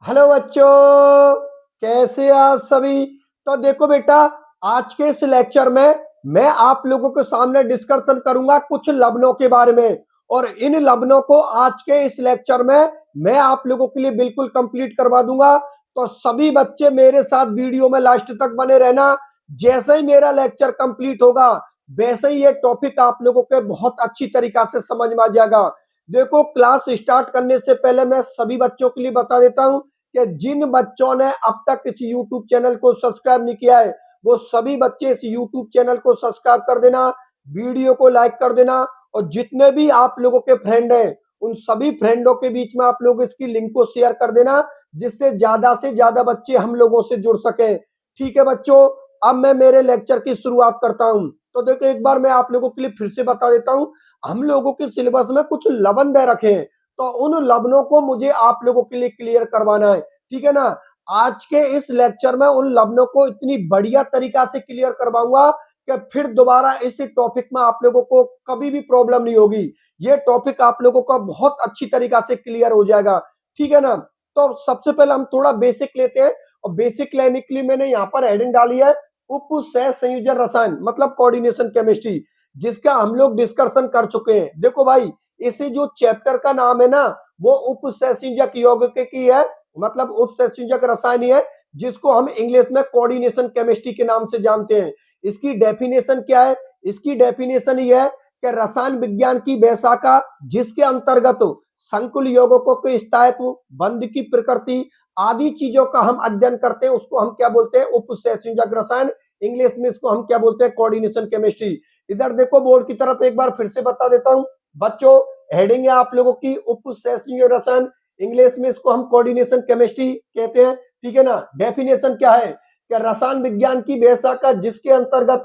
Hello बच्चों, कैसे आप सभी। तो देखो बेटा, आज के इस लेक्चर में मैं आप लोगों के सामने डिस्कशन करूंगा कुछ लवणों के बारे में। और इन लवणों को आज के इस लेक्चर में मैं आप लोगों के लिए बिल्कुल कंप्लीट करवा दूंगा। तो सभी बच्चे मेरे साथ वीडियो में लास्ट तक बने रहना। जैसे ही मेरा लेक्चर कंप्लीट होगा वैसे ही ये टॉपिक आप लोगों के बहुत अच्छी तरीका से समझ में आ जाएगा। देखो, क्लास स्टार्ट करने से पहले मैं सभी बच्चों के लिए बता देता हूं कि जिन बच्चों ने अब तक इस YouTube चैनल को सब्सक्राइब नहीं किया है वो सभी बच्चे इस YouTube चैनल को सब्सक्राइब कर देना, वीडियो को लाइक कर देना। और जितने भी आप लोगों के फ्रेंड हैं उन सभी फ्रेंडों के बीच में आप लोग इसकी लिंक को शेयर कर देना, जिससे ज्यादा से ज्यादा बच्चे हम लोगों से जुड़ सके। ठीक है बच्चों, अब मैं मेरे लेक्चर की शुरुआत करता हूं। तो देखो, एक बार मैं आप लोगों के लिए फिर से बता देता हूं। हम लोगों के सिलेबस में कुछ लवण दे रखे हैं, तो उन लवणों को मुझे आप लोगों के लिए क्लियर करवाना है। ठीक है ना। आज के इस लेक्चर में उन लवणों को इतनी बढ़िया तरीका से क्लियर करवाऊंगा कि फिर दोबारा इस टॉपिक में आप लोगों को कभी भी प्रॉब्लम नहीं होगी। ये टॉपिक आप लोगों का बहुत अच्छी तरीका से क्लियर हो जाएगा। ठीक है ना। तो सबसे पहले हम थोड़ा बेसिक लेते हैं, और बेसिक लेने के लिए मैंने यहाँ पर हेडिंग डाली है उप सह संयोजन रसायन, मतलब कोऑर्डिनेशन केमिस्ट्री, जिसका हम लोग डिस्कशन कर चुके हैं। देखो भाई, इसे जो चैप्टर का नाम है ना वो उप सहसंयोजक यौगिक की है, मतलब उप सहसंयोजक रसायन है, जिसको हम इंग्लिश में कोऑर्डिनेशन केमिस्ट्री के नाम से जानते हैं। इसकी डेफिनेशन क्या है? इसकी डेफिनेशन ये है कि रसायन विज्ञान की वैशाखा जिसके अंतर्गत संकुल यौगिकों के स्थायित्व, बंध की प्रकृति आदि चीजों का हम अध्ययन करते हैं, उसको हम क्या बोलते हैं? उप सहसंयोजक रसायन। इंग्लिश में इसको हम क्या बोलते हैं? Coordination chemistry. इधर देखो बोर्ड की तरफ एक बार फिर से बता देता हूं बच्चों। हेडिंग है आप लोगों की उप सहसंयोजक रसायन, इंग्लिश में इसको हम कोऑर्डिनेशन केमिस्ट्री कहते हैं। ठीक है ना। डेफिनेशन क्या है कि रसायन विज्ञान की वैशाखा जिसके अंतर्गत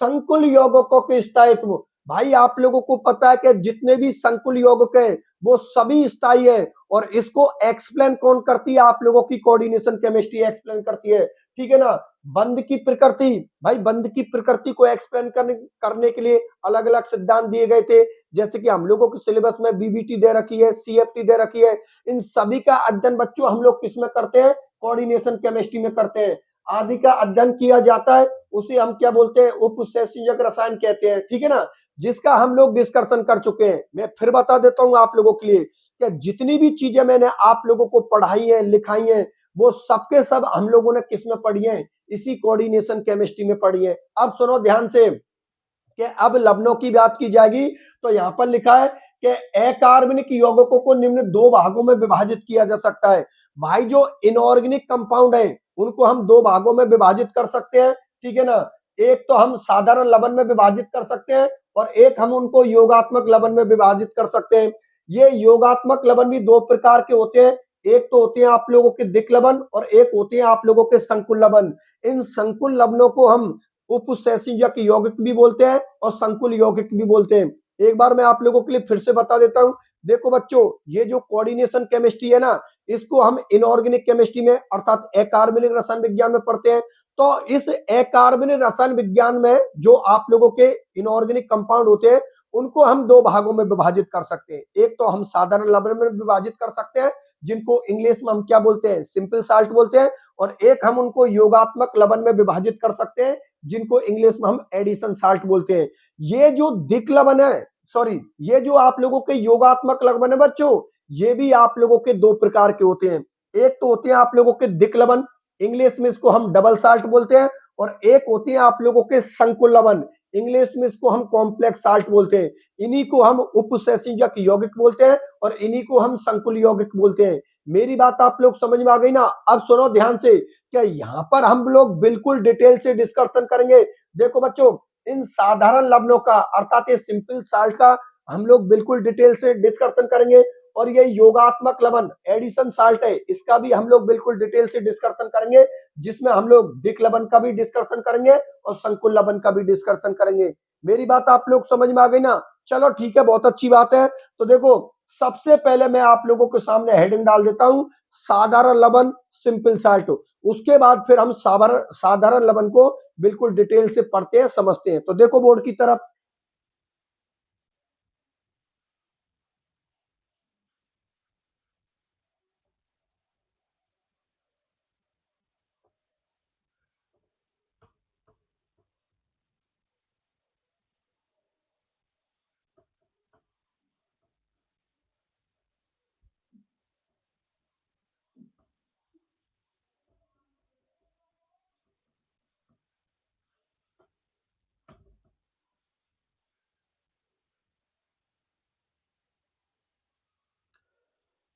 संकुल यौगिकों के स्थायित्व। भाई आप लोगों को पता है कि जितने भी संकुल यौगिक है वो सभी स्थायी है, और इसको एक्सप्लेन कौन करती है? आप लोगों की कोऑर्डिनेशन केमिस्ट्री एक्सप्लेन करती है। ठीक है ना। बंध की प्रकृति, भाई बंध की प्रकृति को एक्सप्लेन करने के लिए अलग अलग सिद्धांत दिए गए थे, जैसे कि हम लोगों के सिलेबस में बीबीटी दे रखी है, सीएफटी दे रखी है। इन सभी का अध्ययन बच्चों हम लोग किसमें करते हैं? कोऑर्डिनेशन केमिस्ट्री में करते हैं। आदि का अध्ययन किया जाता है, उसे हम क्या बोलते हैं? उप सहसंयोजक रसायन कहते हैं। ठीक है ना। जिसका हम लोग डिस्कशन कर चुके हैं। मैं फिर बता देता हूं आप लोगों के लिए कि जितनी भी चीजें मैंने आप लोगों को पढ़ाई है, लिखाई है, वो सबके सब हम लोगों ने किस में पढ़ी है? इसी कोऑर्डिनेशन केमिस्ट्री में पढ़ी है। अब सुनो ध्यान से कि अब लवणों की बात की जाएगी। तो यहां पर लिखा है कि अकार्बनिक यौगिकों को निम्न दो भागों में विभाजित किया जा सकता है। भाई जो इनऑर्गेनिक कंपाउंड है उनको हम दो भागों में विभाजित कर सकते हैं। ठीक है ना। एक तो हम साधारण लवण में विभाजित कर सकते हैं, और एक हम उनको योगात्मक लवण में विभाजित कर सकते हैं। ये योगात्मक लवण भी दो प्रकार के होते हैं। एक तो होते हैं आप लोगों के दिक् लवण, और एक होते हैं आप लोगों के संकुल लवण। इन संकुल लवणों को हम उप सहसंयोजक यौगिक भी बोलते हैं और संकुल यौगिक भी बोलते हैं। एक बार मैं आप लोगों के लिए फिर से बता देता हूं। देखो बच्चों, ये जो कोऑर्डिनेशन केमिस्ट्री है ना, इसको हम इनऑर्गेनिक केमिस्ट्री में अर्थात अकार्बनिक रसायन विज्ञान में पढ़ते हैं। तो इस अकार्बनिक रसायन विज्ञान में जो आप लोगों के इनऑर्गेनिक कंपाउंड होते हैं उनको हम दो भागों में विभाजित कर सकते हैं। एक तो हम साधारण लवण में विभाजित कर सकते हैं, जिनको इंग्लिश में हम क्या बोलते हैं? सिंपल साल्ट बोलते हैं। और एक हम उनको योगात्मक लवण में विभाजित कर सकते हैं, जिनको इंग्लिश में हम एडिशन साल्ट बोलते हैं। ये जो दिक् लवण है, सॉरी, ये जो आप लोगों के योगात्मक लवण है बच्चों, ये भी आप लोगों के दो प्रकार के होते हैं। एक तो होते हैं आप लोगों के दिक् लवण, इंग्लिश में इसको हम डबल साल्ट बोलते हैं। और एक होती है आप लोगों के संकुल लवण, इंग्लिश में इसको हम कॉम्प्लेक्स साल्ट बोलते हैं। इन्हीं को हम उप सहसंयोजक यौगिक बोलते हैं, और इन्हीं को हम संकुल यौगिक बोलते हैं। मेरी बात आप लोग समझ में आ गई ना? अब सुनो ध्यान से, क्या यहाँ पर हम लोग बिल्कुल डिटेल से डिस्कशन करेंगे। देखो बच्चों, इन साधारण लवणों का अर्थात ये सिंपल साल्ट का हम लोग बिल्कुल डिटेल से डिस्कशन करेंगे। और ये योगात्मक लवण एडिशन साल्ट है, इसका भी हम लोग बिल्कुल डिटेल से डिस्कशन करेंगे, जिसमें हम लोग दिक् लवण का भी डिस्कशन करेंगे और संकुल लवण का भी डिस्कशन करेंगे। मेरी बात आप लोग समझ में आ गई ना? चलो ठीक है, बहुत अच्छी बात है। तो देखो, सबसे पहले मैं आप लोगों के सामने हेडिंग डाल देता हूं, साधारण लवण, सिंपल साल्ट। उसके बाद फिर हम साधारण लवण को बिल्कुल डिटेल से पढ़ते हैं, समझते हैं। तो देखो बोर्ड की तरफ,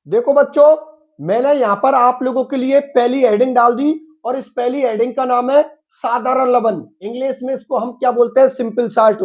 देखो बच्चों, मैंने यहां पर आप लोगों के लिए पहली हेडिंग डाल दी और इस पहली हेडिंग का नाम है साधारण लवण। इंग्लिश में इसको हम क्या बोलते हैं? Simple salt.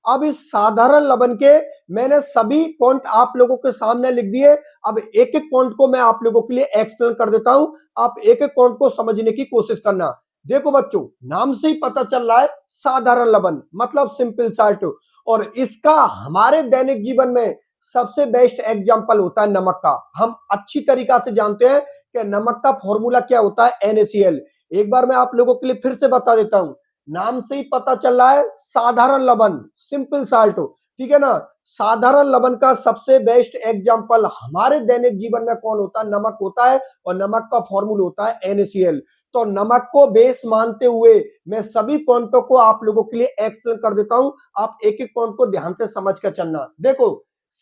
अब इस साधारण लवण के मैंने सभी पॉइंट आप लोगों के सामने लिख दिए। अब एक एक पॉइंट को मैं आप लोगों के लिए एक्सप्लेन कर देता हूं, आप एक एक पॉइंट को समझने की कोशिश करना। देखो बच्चों, नाम से ही पता चल रहा है साधारण लवण मतलब सिंपल साल्ट, और इसका हमारे दैनिक जीवन में सबसे बेस्ट एग्जांपल होता है नमक का। हम अच्छी तरीका से जानते हैं कि नमक का फॉर्मूला क्या होता है, NaCl। एक बार मैं आप लोगों के लिए फिर से बता देता हूं, नाम से ही पता चल रहा है साधारण लवण सिंपल साल्ट, ठीक है ना। साधारण लवण का सबसे बेस्ट एग्जांपल हमारे दैनिक जीवन में कौन होता है? नमक होता है, और नमक का फॉर्मूला होता है NaCl। तो नमक को बेस मानते हुए मैं सभी पॉइंटों को आप लोगों के लिए एक्सप्लेन कर देता हूं, आप एक एक पॉइंट को ध्यान से समझ कर चलना। देखो,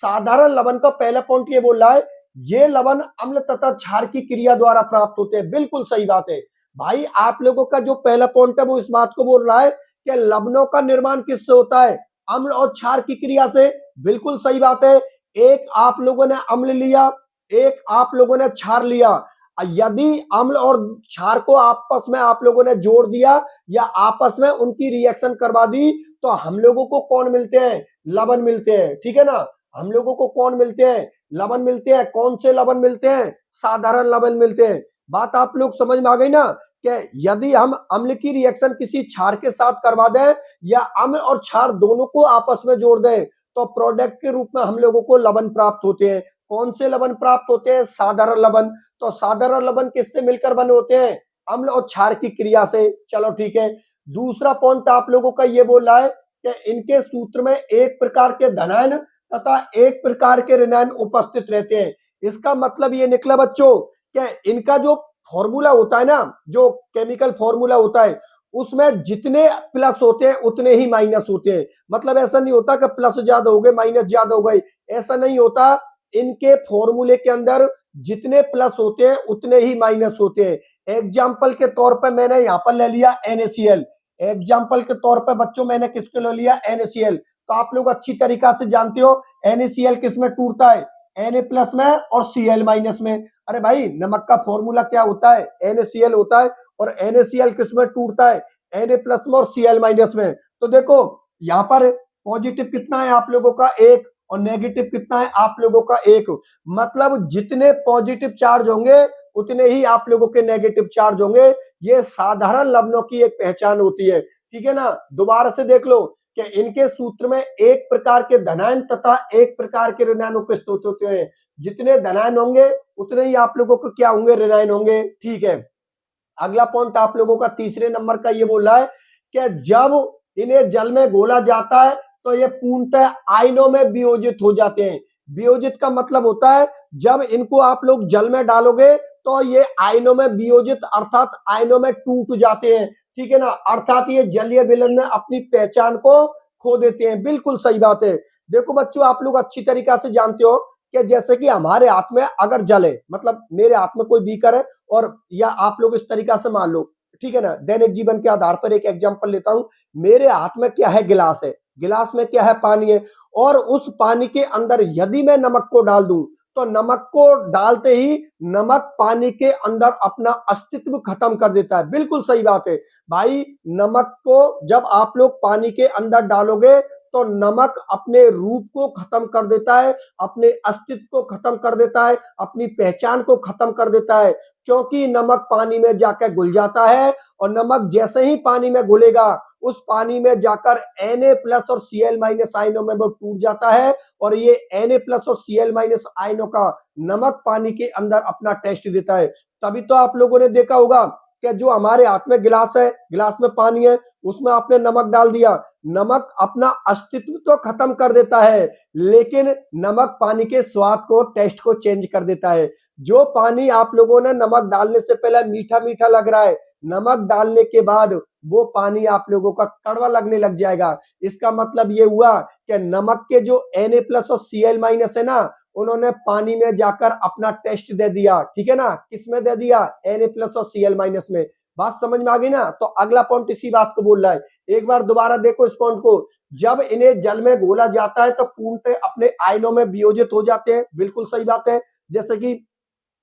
साधारण लवण का पहला पॉइंट ये बोल रहा है, ये लवण अम्ल तथा क्षार की क्रिया द्वारा प्राप्त होते हैं। बिल्कुल सही बात है भाई, आप लोगों का जो पहला पॉइंट है वो इस बात को बोल रहा है कि लवणों का निर्माण किससे होता है? अम्ल और क्षार की क्रिया से। बिल्कुल सही बात है। एक आप लोगों ने अम्ल लिया, एक आप लोगों ने क्षार लिया। यदि अम्ल और क्षार को आपस में आप लोगों ने जोड़ दिया या आपस में उनकी रिएक्शन करवा दी, तो हम लोगों को कौन मिलते हैं? लवण मिलते हैं, ठीक है ना। हम लोगों को कौन मिलते हैं? लवण मिलते हैं। कौन से लवण मिलते हैं? साधारण लवण मिलते हैं। बात आप लोग समझ में आ गई ना, कि यदि हम अम्ल की रिएक्शन किसी क्षार के साथ करवा दें या अम्ल और क्षार दोनों को आपस में जोड़ दें, तो प्रोडक्ट के रूप में हम लोगों को लवण प्राप्त होते हैं। कौन से लवण प्राप्त होते हैं? साधारण लवण। तो साधारण लवण किससे मिलकर बने होते हैं? अम्ल और क्षार की क्रिया से। चलो ठीक है। दूसरा पॉइंट आप लोगों का ये बोल रहा है कि इनके सूत्र में एक प्रकार के धनायन तथा एक प्रकार के ऋणायन उपस्थित रहते हैं। इसका मतलब ये निकला बच्चों कि इनका जो फॉर्मूला होता है ना, जो केमिकल फॉर्मूला होता है, उसमें जितने प्लस होते हैं उतने ही माइनस होते हैं। मतलब ऐसा नहीं होता कि प्लस ज्यादा हो गए माइनस ज्यादा हो गए, ऐसा नहीं होता। इनके फॉर्मूले के अंदर जितने प्लस होते हैं उतने ही माइनस होते हैं। एग्जाम्पल के तौर पर मैंने यहां पर ले लिया NaCl। एग्जाम्पल के तौर पर बच्चों मैंने किसके ले लिया? NaCl। तो आप लोग अच्छी तरीका से जानते हो NaCl किस में टूटता है? Na प्लस में और Cl माइनस में। अरे भाई, नमक का फॉर्मूला क्या होता है? NaCl होता है, और NaCl किस में टूटता है? Na प्लस में और Cl माइनस में। तो देखो, यहाँ पर पॉजिटिव कितना है आप लोगों का? एक, और नेगेटिव कितना है आप लोगों का? एक। मतलब जितने पॉजिटिव चार्ज होंगे उतने ही आप लोगों के नेगेटिव चार्ज होंगे। ये साधारण लवणों की एक पहचान होती है, ठीक है ना। दोबारा से देख लो कि इनके सूत्र में एक प्रकार के धनायन तथा एक प्रकार के ऋणायन उपस्थित होते हैं। जितने धनायन होंगे उतने ही आप लोगों को क्या होंगे? ऋणायन होंगे, ठीक है। अगला पॉइंट आप लोगों का तीसरे नंबर का ये बोल रहा है कि जब इन्हें जल में घोला जाता है तो ये पूर्णतः आयनों में वियोजित हो जाते हैं। वियोजित का मतलब होता है जब इनको आप लोग जल में डालोगे तो ये आयनों में वियोजित अर्थात आयनों में टूट जाते हैं, ठीक है ना। अर्थात ये जलीय विलयन में अपनी पहचान को खो देते हैं। बिल्कुल सही बात है। देखो बच्चों, आप लोग अच्छी तरीका से जानते हो कि जैसे कि हमारे हाथ में अगर जल है, मतलब मेरे हाथ में कोई बीकर है, और या आप लोग इस तरीका से मान लो, ठीक है ना, दैनिक जीवन के आधार पर एक एग्जांपल लेता हूं। मेरे हाथ में क्या है? गिलास है। गिलास में क्या है? पानी है। और उस पानी के अंदर यदि मैं नमक को डाल दूं, तो नमक को डालते ही नमक पानी के अंदर अपना अस्तित्व खत्म कर देता है। बिल्कुल सही बात है भाई। नमक को जब आप लोग पानी के अंदर डालोगे तो नमक अपने रूप को खत्म कर देता है, अपने अस्तित्व को खत्म कर देता है, अपनी पहचान को खत्म कर देता है, क्योंकि नमक पानी में जाकर घुल जाता है। और नमक जैसे ही पानी में घुलेगा, उस पानी में जाकर Na प्लस और Cl माइनस आयनों में वो टूट जाता है, और ये Na प्लस और Cl माइनस आयनों का नमक पानी के अंदर अपना टेस्ट देता है। तभी तो आप लोगों ने देखा होगा कि जो हमारे हाथ में गिलास है, गिलास में पानी है, उसमें आपने नमक डाल दिया, नमक अपना अस्तित्व तो खत्म कर देता है, लेकिन नमक पानी के स्वाद को, टेस्ट को चेंज कर देता है। जो पानी आप लोगों ने नमक डालने से पहले मीठा मीठा लग रहा है, नमक डालने के बाद वो पानी आप लोगों का कड़वा लगने लग जाएगा। इसका मतलब ये हुआ कि नमक के जो Na प्लस और Cl माइनस है ना, उन्होंने पानी में जाकर अपना टेस्ट दे दिया, ठीक है ना। किस में दे दिया? Na प्लस और Cl माइनस में। बात समझ में आ गई ना। तो अगला पॉइंट इसी बात को बोल रहा है। एक बार दोबारा देखो इस पॉइंट को। जब इन्हें जल में घोला जाता है तो पूर्णतः अपने आयनों में वियोजित हो जाते हैं। बिल्कुल सही बात है। जैसे कि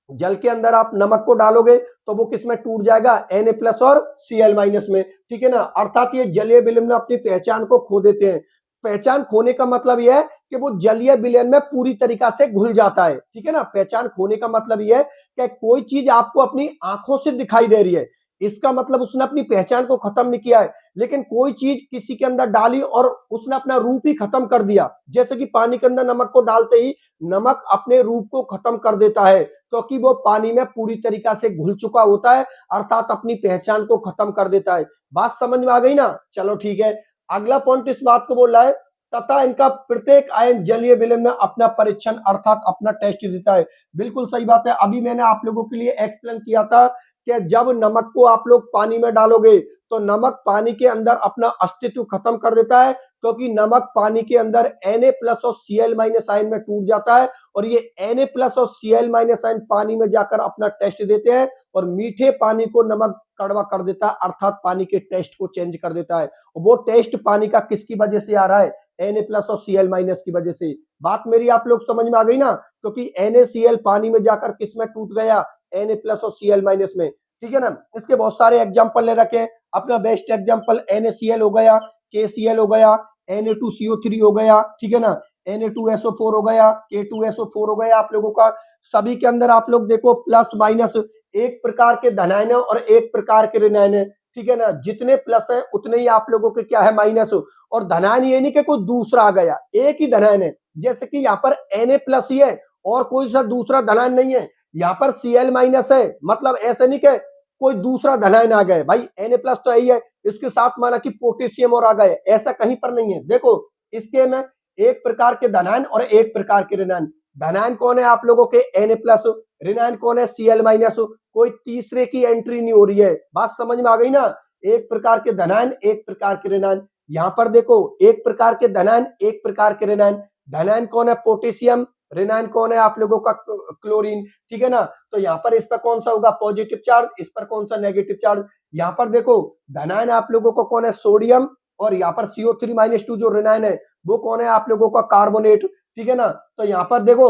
जल के अंदर आप नमक को डालोगे तो वो किस में टूट जाएगा, Na+ और Cl- में, ठीक है ना। अर्थात ये जलीय विलयन में अपनी पहचान को खो देते हैं। पहचान खोने का मतलब यह है कि वो जलीय विलयन में पूरी तरीका से घुल जाता है, ठीक है ना। पहचान खोने का मतलब यह है कि कोई चीज आपको अपनी आंखों से दिखाई दे रही है, इसका मतलब उसने अपनी पहचान को खत्म नहीं किया है, लेकिन कोई चीज किसी के अंदर डाली और उसने अपना रूप ही खत्म कर दिया। जैसे कि पानी के अंदर नमक को डालते ही नमक अपने रूप को खत्म कर देता है, क्योंकि वो पानी में पूरी तरीका से घुल चुका होता है, अर्थात अपनी पहचान को खत्म कर देता है। बात समझ में आ गई ना। चलो ठीक है, अगला पॉइंट इस बात को बोल रहा है, तथा इनका प्रत्येक आयन जलीय विलयन में अपना परीक्षण अर्थात अपना टेस्ट देता है। बिल्कुल सही बात है। अभी मैंने आप लोगों के लिए एक्सप्लेन किया था कि जब नमक को आप लोग पानी में डालोगे तो नमक पानी के अंदर अपना अस्तित्व खत्म कर देता है, क्योंकि नमक पानी के अंदर Na+ और Cl- आयन में टूट जाता है, और ये Na+ और Cl- आयन पानी में जाकर अपना टेस्ट देते हैं और मीठे पानी को नमक कड़वा कर देता है, अर्थात पानी के टेस्ट को चेंज कर देता है। वो टेस्ट पानी का किसकी वजह से आ रहा है, Na+ और Cl- की वजह से। बात मेरी आप लोग समझ में आ गई ना, क्योंकि NaCl पानी में जाकर किस में टूट गया, Na+ और Cl- में, ठीक है ना। इसके बहुत सारे एग्जाम्पल ले रखे। अपना बेस्ट एग्जाम्पल NaCl हो गया, KCl हो गया, Na2CO3 हो गया, ठीक है ना, Na2SO4 हो गया, K2SO4 हो गया। आप लोगों का सभी के अंदर आप लोग देखो प्लस माइनस एक प्रकार के धनायन है और एक प्रकार के ऋणायन है, ठीक है ना। जितने प्लस है उतने ही आप लोगों के क्या है, माइनस। और धनायन ये नहीं कि कोई दूसरा आ गया, एक ही धनायन है। जैसे कि यहाँ पर Na+ ही है और कोई सा दूसरा धनायन नहीं है। यहाँ पर Cl- है, मतलब ऐसे नहीं कि कोई दूसरा धनायन आ गए, भाई Na+ तो यही है, इसके साथ माना कि पोटेशियम और आ गए, ऐसा कहीं पर नहीं है। देखो इसके में एक प्रकार के धनायन और एक प्रकार के ऋणायन। धनायन कौन है आप लोगों के, Na+, ऋणायन कौन है, Cl-। कोई तीसरे की एंट्री नहीं हो रही है। बात समझ में आ गई ना। एक प्रकार के धनायन एक प्रकार के ऋणायन। यहां पर देखो एक प्रकार के धनायन एक प्रकार के ऋणायन। धनायन कौन है, पोटेशियम, ऋणायन कौन है आप लोगों का, क्लोरीन, ठीक है ना। तो यहाँ पर इस पर कौन सा होगा, पॉजिटिव चार्ज, इस पर कौन सा, नेगेटिव चार्ज। यहाँ पर देखो धनायन आप लोगों को कौन है, सोडियम, और यहाँ पर CO3-2 जो ऋणायन है वो कौन है आप लोगों का, कार्बोनेट, ठीक है ना। तो यहाँ पर देखो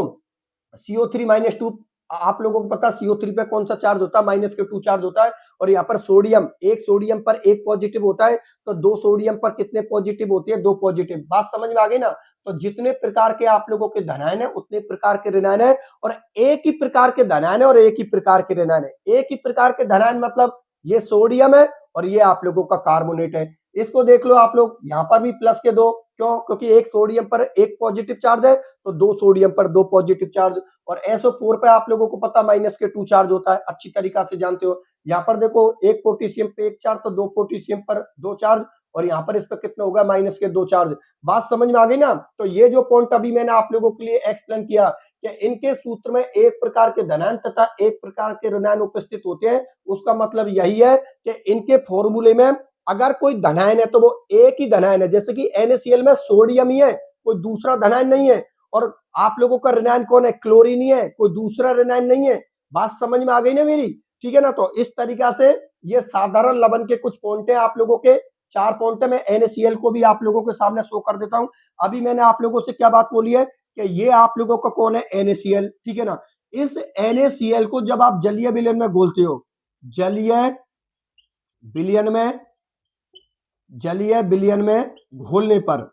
CO3-2, आप लोगों को पता CO3 पे कौन सा चार्ज होता है, -2 चार्ज होता है। और यहाँ पर सोडियम, एक सोडियम पर एक पॉजिटिव होता है, तो दो सोडियम पर कितने पॉजिटिव होती है, दो पॉजिटिव। बात समझ में आ गई ना। तो जितने प्रकार के आप लोगों के धनायन है उतने प्रकार के ऋणायन है, और एक ही प्रकार के धनायन है और एक ही प्रकार के ऋणायन है। एक ही प्रकार के धनायन मतलब ये सोडियम है और ये आप लोगों का कार्बोनेट है। इसको देख लो आप लोग, यहाँ पर भी प्लस के दो, क्यों, क्योंकि एक सोडियम पर एक पॉजिटिव चार्ज है तो दो सोडियम पर दो पॉजिटिव चार्ज। और SO4 पे आप लोगों को पता -2 चार्ज होता है, अच्छी तरीका से जानते हो। यहाँ पर देखो एक पोटेशियम पे एक चार्ज, तो दो पोटेशियम पर दो चार्ज, और यहाँ पर इस पर कितना होगा, -2 चार्ज। बात समझ में आ गई ना। तो ये जो पॉइंट अभी मैंने आप लोगों के लिए एक्सप्लेन किया कि इनके सूत्र में एक प्रकार के धनायन तथा एक प्रकार के ऋणायन उपस्थित होते हैं, उसका मतलब यही है कि इनके फॉर्मूले में अगर कोई धनायन है तो वो एक ही धनायन है। जैसे कि NaCl में सोडियम ही है, कोई दूसरा धनायन नहीं है। और आप लोगों का ऋणायन कौन है, क्लोरीन ही है, कोई दूसरा ऋणायन नहीं है। बात समझ में आ गई ना मेरी, ठीक है ना। तो इस तरीका से ये साधारण लवण के कुछ पॉइंट है आप लोगों के, 4 पॉइंट है। मैं NaCl को भी आप लोगों के सामने शो कर देता हूं। अभी मैंने आप लोगों से क्या बात बोली है कि ये आप लोगों का कौन है, NaCl, ठीक है ना। इस NaCl को जब आप जलीय विलयन में घोलते हो, जलीय विलयन में, जलीय विलयन में घोलने पर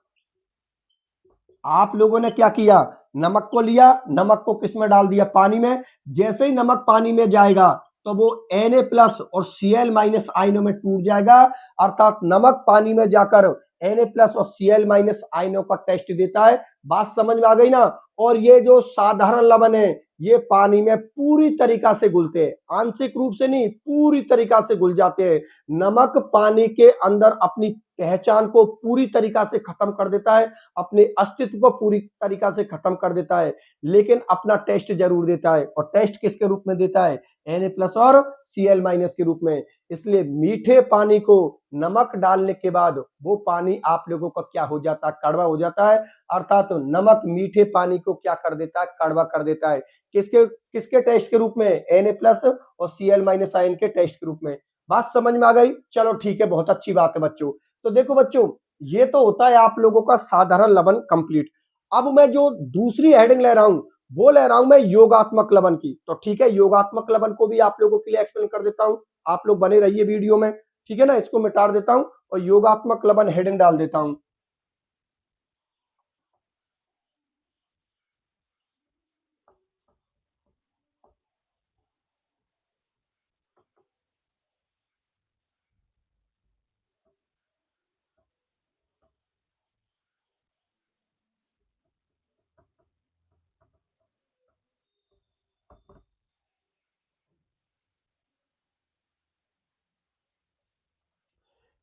आप लोगों ने क्या किया, नमक को लिया, नमक को किस में डाल दिया, पानी में। जैसे ही नमक पानी में जाएगा तो वो Na+ और Cl- आयनों में टूट जाएगा, अर्थात नमक पानी में जाकर Na+ और Cl- आयनों का टेस्ट देता है। बात समझ में आ गई ना। और ये जो साधारण लवण है ये पानी में पूरी तरीका से घुलते हैं, आंशिक रूप से नहीं, पूरी तरीका से घुल जाते हैं। नमक पानी के अंदर अपनी पहचान को पूरी तरीका से खत्म कर देता है, अपने अस्तित्व को पूरी तरीका से खत्म कर देता है, लेकिन अपना टेस्ट जरूर देता है। और टेस्ट किसके रूप में देता है, Na+ और Cl- के रूप में। इसलिए मीठे पानी को नमक डालने के बाद वो पानी आप लोगों का क्या हो जाता है, कड़वा हो जाता है। अर्थात तो नमक मीठे पानी को क्या कर देता है, कड़वा कर देता है। किसके किसके टेस्ट के रूप में, Na+ और Cl- आयन के टेस्ट के रूप में। बात समझ में आ गई। चलो ठीक है, बहुत अच्छी बात है बच्चों। तो देखो बच्चों, ये तो होता है आप लोगों का साधारण लवण कंप्लीट। अब मैं जो दूसरी हेडिंग ले रहा हूं वो ले रहा हूं मैं योगात्मक लवण की। तो ठीक है, योगात्मक लवण को भी आप लोगों के लिए एक्सप्लेन कर देता हूं, आप लोग बने रहिए वीडियो में। ठीक है ना, इसको मिटा देता हूं और योगात्मक लवण हेडिंग डाल देता हूं।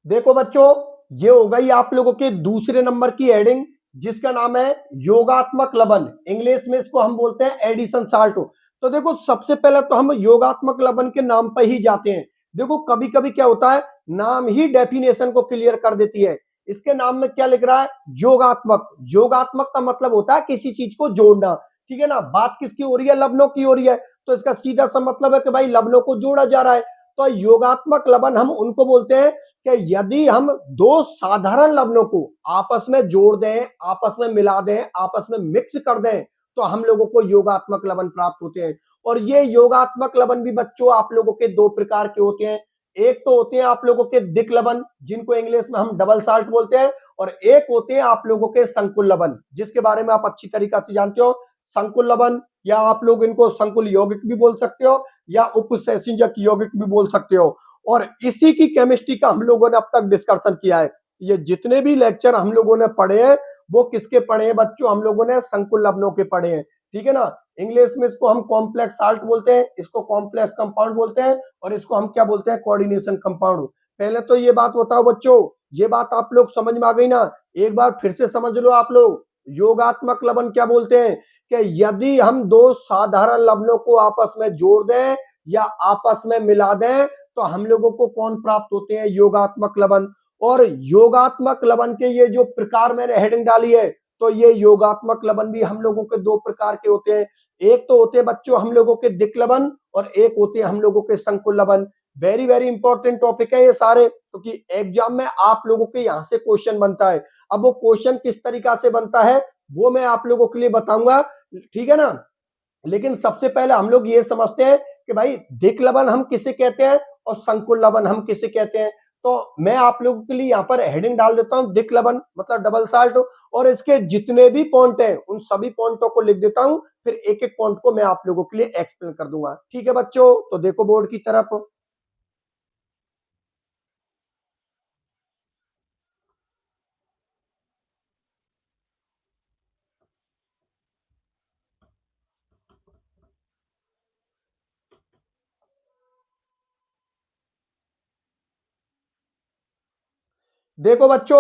देखो बच्चों, ये हो गई आप लोगों के दूसरे नंबर की हेडिंग, जिसका नाम है योगात्मक लवण। इंग्लिश में इसको हम बोलते हैं एडिशन साल्ट। तो देखो, सबसे पहले तो हम योगात्मक लवण के नाम पर ही जाते हैं। देखो, कभी कभी क्या होता है, नाम ही डेफिनेशन को क्लियर कर देती है। इसके नाम में क्या लिख रहा है, योगात्मक। योगात्मक का मतलब होता है किसी चीज को जोड़ना। ठीक है ना, बात किसकी हो रही है, लवणों की हो रही है। तो इसका सीधा सा मतलब है कि भाई लवणों को जोड़ा जा रहा है। तो योगात्मक लवण हम उनको बोलते हैं कि यदि हम दो साधारण लवणों को आपस में जोड़ दें, आपस में मिला दें, आपस में मिक्स कर दें, तो हम लोगों को योगात्मक लवण प्राप्त होते हैं। और ये योगात्मक लवण भी बच्चों आप लोगों के दो प्रकार के होते हैं। एक तो होते हैं आप लोगों के दिक् लवण, जिनको इंग्लिश में हम डबल साल्ट बोलते हैं, और एक होते हैं आप लोगों के संकुल लवण, जिसके बारे में आप अच्छी तरीका से जानते हो। संकुल लवण, या आप लोग इनको संकुल यौगिक भी बोल सकते हो, या उपसंयोजक यौगिक भी बोल सकते हो। और इसी की केमिस्ट्री का हम लोगों ने अब तक डिस्कशन किया है। ये जितने भी लेक्चर हम लोगों ने पढ़े हैं, वो किसके पढ़े हैं बच्चों, हम लोगों ने संकुल लवणों के पढ़े हैं। ठीक है ना, इंग्लिश में इसको हम कॉम्प्लेक्स साल्ट बोलते हैं, इसको कॉम्प्लेक्स कंपाउंड बोलते हैं, और इसको हम क्या बोलते हैं, कोऑर्डिनेशन कंपाउंड। पहले तो ये बात बताओ बच्चों, ये बात आप लोग समझ में आ गई ना, एक बार फिर से समझ लो आप लोग। योगात्मक लवण क्या बोलते हैं कि यदि हम दो साधारण लवणों को आपस में जोड़ दें या आपस में मिला दें, तो हम लोगों को कौन प्राप्त होते हैं, योगात्मक लवण। और योगात्मक लवण के ये जो प्रकार मैंने हेडिंग डाली है, तो ये योगात्मक लवण भी हम लोगों के दो प्रकार के होते हैं। एक तो होते हैं बच्चों हम लोगों के दिक् लवण, और एक होते हैं हम लोगों के संकुल लवण। वेरी वेरी इंपॉर्टेंट टॉपिक है ये सारे, क्योंकि तो एग्जाम में आप लोगों के यहां से क्वेश्चन बनता है। अब वो क्वेश्चन किस तरीका से बनता है वो मैं आप लोगों के लिए बताऊंगा। ठीक है ना, लेकिन सबसे पहले हम लोग ये समझते हैं कि भाई दिक् लवण हम किसे कहते हैं और संकुल लवण हम किसे कहते हैं। तो मैं आप लोगों के लिए यहाँ पर हेडिंग डाल देता हूं, दिक् लवण मतलब डबल साल्ट, और इसके जितने भी पॉइंट हैं उन सभी पॉइंटों को लिख देता हूं, फिर एक एक पॉइंट को मैं आप लोगों के लिए एक्सप्लेन कर दूंगा। ठीक है बच्चों, तो देखो बोर्ड की तरफ। देखो बच्चों,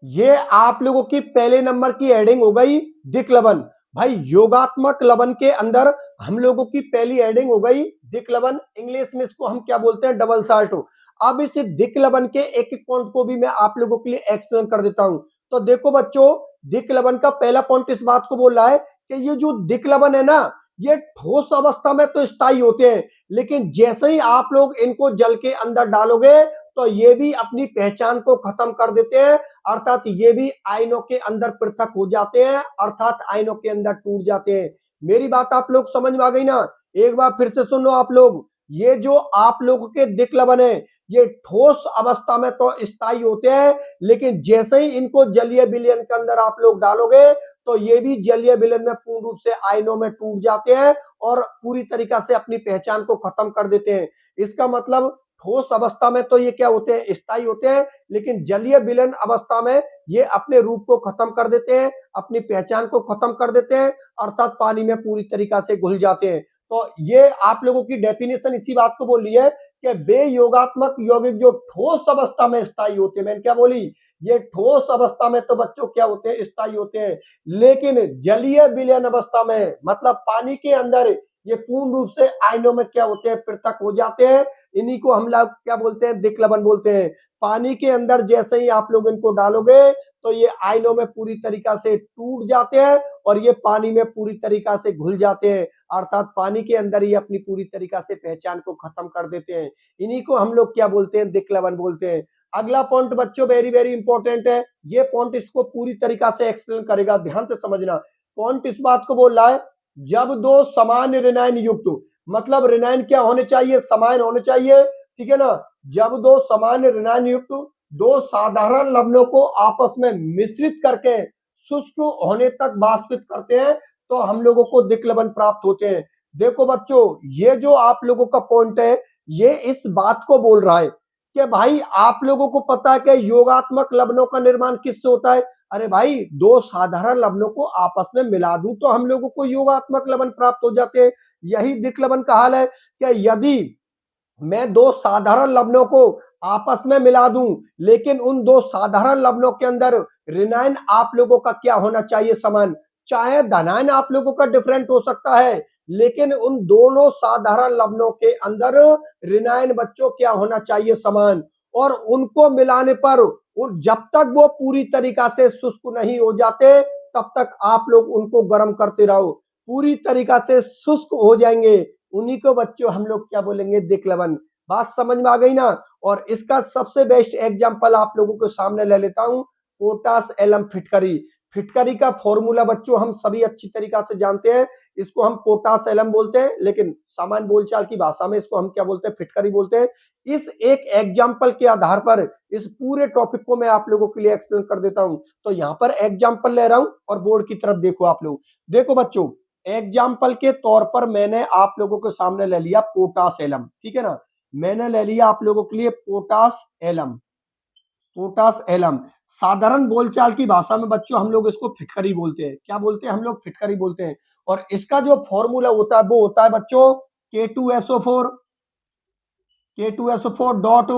ये आप लोगों की पहले नंबर की हेडिंग हो गई दिक् लवण। भाई योगात्मक लवण के अंदर हम लोगों की पहली हेडिंग हो गई दिक् लवण। इंग्लिश में इसको हम क्या बोलते हैं, डबल साल्ट। अब इस दिक् लवण के एक एक पॉइंट को भी मैं आप लोगों के लिए एक्सप्लेन कर देता हूं। तो देखो बच्चों, दिक् लवण का पहला पॉइंट इस बात को बोल रहा है कि ये जो दिक् लवण है ना, ये ठोस अवस्था में तो स्थायी होते हैं, लेकिन जैसे ही आप लोग इनको जल के अंदर डालोगे, तो ये भी अपनी पहचान को खत्म कर देते हैं, अर्थात ये भी आयनों के अंदर पृथक हो जाते हैं, अर्थात आयनों के अंदर टूट जाते हैं। मेरी बात आप लोग समझ में आ गई ना, एक बार फिर से सुन लो आप लोग। ये जो आप लोगों के दिक् लवण है, ये ठोस अवस्था में तो स्थायी होते हैं, लेकिन जैसे ही इनको जलीय विलयन के अंदर आप लोग डालोगे, तो ये भी जलीय विलयन में पूर्ण रूप से आयनों में टूट जाते हैं और पूरी तरीका से अपनी पहचान को खत्म कर देते हैं। इसका मतलब ठोस अवस्था में तो ये क्या होते हैं, स्थायी होते हैं, लेकिन जलीय विलयन अवस्था में ये अपने रूप को खत्म कर देते हैं, अपनी पहचान को खत्म कर देते हैं, अर्थात पानी में पूरी तरीका से घुल जाते हैं। तो ये आप लोगों की डेफिनेशन इसी बात को बोल रही है कि बे योगात्मक यौगिक जो ठोस अवस्था में स्थायी होते हैं, मैंने क्या बोली, ये ठोस अवस्था में तो बच्चों क्या होते हैं, स्थायी होते हैं, लेकिन जलीय विलयन अवस्था में मतलब पानी के अंदर ये पूर्ण रूप से आयनों में क्या होते हैं, पृथक हो जाते हैं। इन्हीं को हम लोग क्या बोलते हैं, दिक् लवण बोलते हैं। पानी के अंदर जैसे ही आप लोग इनको डालोगे, तो ये आयनों में पूरी तरीका से टूट जाते हैं और ये पानी में पूरी तरीका से घुल जाते हैं, अर्थात पानी के अंदर ही अपनी पूरी तरीका से पहचान को खत्म कर देते हैं। इन्हीं को हम लोग क्या बोलते हैं, दिक् लवण बोलते हैं। अगला पॉइंट बच्चों वेरी वेरी इंपॉर्टेंट है, ये पॉइंट इसको पूरी तरीका से एक्सप्लेन करेगा, ध्यान से समझना। पॉइंट इस बात को बोल रहा है जब दो समान ऋणायन युक्त, मतलब ऋणायन क्या होने चाहिए, समान होने चाहिए, ठीक है ना। जब दो समान ऋणायन युक्त दो साधारण लवणों को आपस में मिश्रित करके शुष्क होने तक वाष्पित करते हैं तो हम लोगों को दिक् लवण प्राप्त होते हैं। देखो बच्चों, ये जो आप लोगों का पॉइंट है ये इस बात को बोल रहा है कि भाई आप लोगों को पता है कि योगात्मक लवणों का निर्माण किससे होता है। अरे भाई, दो साधारण लवणों को आपस में मिला दूं तो हम लोगों को योगात्मक लवण प्राप्त हो जाते हैं। यही दिक् लवण का हाल है कि यदि मैं दो साधारण लवणों को आपस में मिला दूं लेकिन उन दो साधारण लवणों के अंदर ऋणायन आप लोगों का क्या होना चाहिए, समान। चाहे धनायन आप लोगों का डिफरेंट हो सकता है लेकिन उन दोनों साधारण लवणों के अंदर ऋणायन बच्चों क्या होना चाहिए, समान। और उनको मिलाने पर जब तक वो पूरी तरीका से शुष्क नहीं हो जाते तब तक आप लोग उनको गर्म करते रहो। पूरी तरीका से शुष्क हो जाएंगे उन्हीं को बच्चों हम लोग क्या बोलेंगे, दिक् लवण। बात समझ में आ गई ना। और इसका सबसे बेस्ट एग्जांपल आप लोगों के सामने ले लेता हूं, पोटास एलम फिटकरी। फिटकरी का फॉर्मूला बच्चों हम सभी अच्छी तरीका से जानते हैं, इसको हम पोटास एलम बोलते हैं लेकिन सामान्य बोलचाल की भाषा में इसको हम क्या बोलते हैं, फिटकरी बोलते हैं। इस एक एग्जाम्पल के आधार पर इस पूरे टॉपिक को मैं आप लोगों के लिए एक्सप्लेन कर देता हूं। तो यहां पर एग्जाम्पल ले रहा हूं और बोर्ड की तरफ देखो आप लोग। देखो बच्चों, एग्जाम्पल के तौर पर मैंने आप लोगों के सामने ले लिया पोटास एलम, ठीक है ना। मैंने ले लिया आप लोगों के लिए पोटास एलम। पोटास एलम साधारण बोलचाल की भाषा में बच्चों हम लोग इसको फिटकरी बोलते हैं। क्या बोलते हैं हम लोग, फिटकरी बोलते हैं। और इसका जो फॉर्मूला होता है वो होता है बच्चों K2SO4, K2SO4 डॉट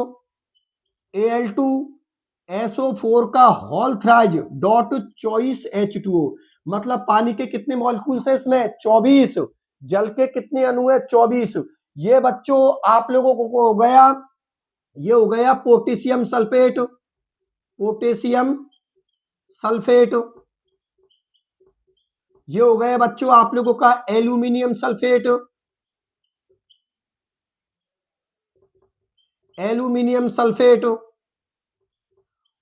Al2SO4 का whole thrice dot choice H2O। मतलब पानी के कितने मॉलिक्यूल्स है इसमें, 24। जल के कितने अणु है, 24। ये बच्चों आप लोगों को हो गया, ये हो गया पोटेशियम सल्फेट, पोटेशियम सल्फेट। ये हो गया बच्चों आप लोगों का एल्यूमिनियम सल्फेट, एल्यूमिनियम सल्फेट।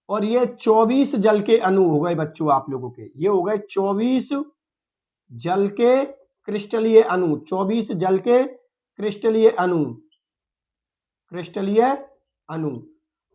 और ये 24 जल के अणु हो गए बच्चों आप लोगों के, ये हो गए 24 जल के क्रिस्टलीय अणु, 24 जल के क्रिस्टलीय अणु, क्रिस्टलीय अणु।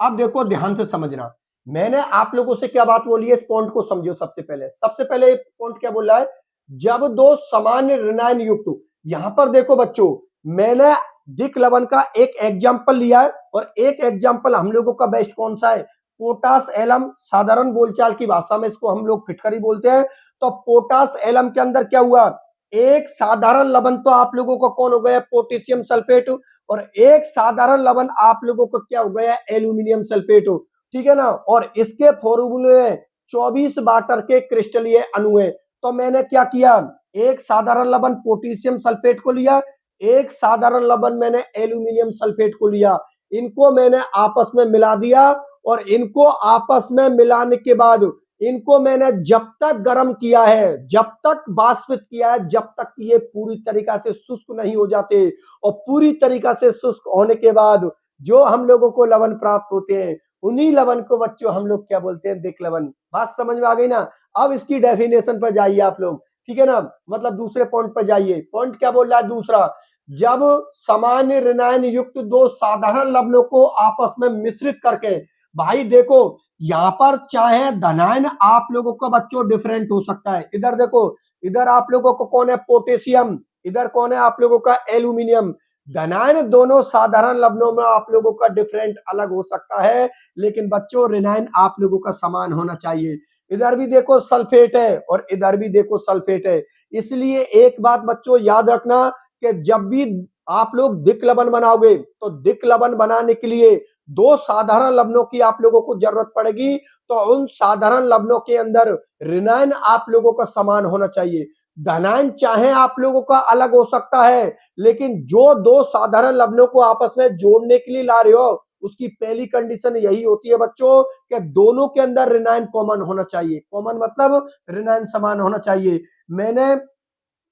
अब देखो ध्यान से समझना, मैंने आप लोगों से क्या बात बोली है, इस पॉइंट को समझो। सबसे पहले पॉइंट क्या बोल रहा है, जब दो समान ऋणायन युक्त। यहां पर देखो बच्चों, मैंने दिक् लवण का एक एग्जांपल लिया है और एक एग्जांपल हम लोगों का बेस्ट कौन सा है, पोटास एलम। साधारण बोलचाल की भाषा में इसको हम लोग फिटकरी बोलते हैं। तो पोटास एलम के अंदर क्या हुआ, एक साधारण लवण तो आप लोगों का कौन हो गया, पोटेशियम सल्फेट। और एक साधारण लवण आप लोगों को क्या हो गया, एल्यूमिनियम सल्फेट, ठीक है ना। और इसके फॉर्मूले में 24 वाटर के क्रिस्टलीय अणु है। तो मैंने क्या किया, एक साधारण लवण पोटेशियम सल्फेट को लिया, एक साधारण लवण मैंने एल्यूमिनियम सल्फेट को लिया, इनको मैंने आपस में मिला दिया। और इनको आपस में मिलाने के बाद इनको मैंने जब तक गर्म किया है, जब तक वाष्पित किया है, जब तक ये पूरी तरीका से शुष्क नहीं हो जाते। और पूरी तरीका से शुष्क होने के बाद जो हम लोगों को लवण प्राप्त होते हैं उन्हीं लवण को बच्चों हम लोग क्या बोलते हैं, दिक् लवण। बात समझ में आ गई ना। अब इसकी डेफिनेशन पर जाइए आप लोग, ठीक है ना। मतलब दूसरे पॉइंट पर जाइए। पॉइंट क्या बोल रहा है दूसरा, जब सामान्य ऋणायन युक्त दो साधारण लवणों को आपस में मिश्रित करके, भाई देखो यहां पर चाहे धनायन आप लोगों का बच्चों डिफरेंट हो सकता है। इधर देखो, इधर आप लोगों को कौन है, पोटेशियम, इधर कौन है आप लोगों का, एल्यूमिनियम। धनायन दोनों साधारण लवणों में आप लोगों का डिफरेंट अलग हो सकता है लेकिन बच्चों ऋणायन आप लोगों का समान होना चाहिए। इधर भी देखो सल्फेट है और इधर भी देखो सल्फेट है। इसलिए एक बात बच्चों याद रखना कि जब भी आप लोग दिक् लवण बनाओगे तो दिक् लवण बनाने के लिए दो साधारण लवणों की आप लोगों को जरूरत पड़ेगी। तो उन साधारण लवणों के अंदर ऋणायन आप लोगों का समान होना चाहिए। धनायन चाहे आप लोगों का अलग हो सकता है लेकिन जो दो साधारण लवणों को आपस में जोड़ने के लिए ला रहे हो उसकी पहली कंडीशन यही होती है बच्चों कि दोनों के अंदर ऋणायन कॉमन होना चाहिए। कॉमन मतलब ऋणायन समान होना चाहिए। मैंने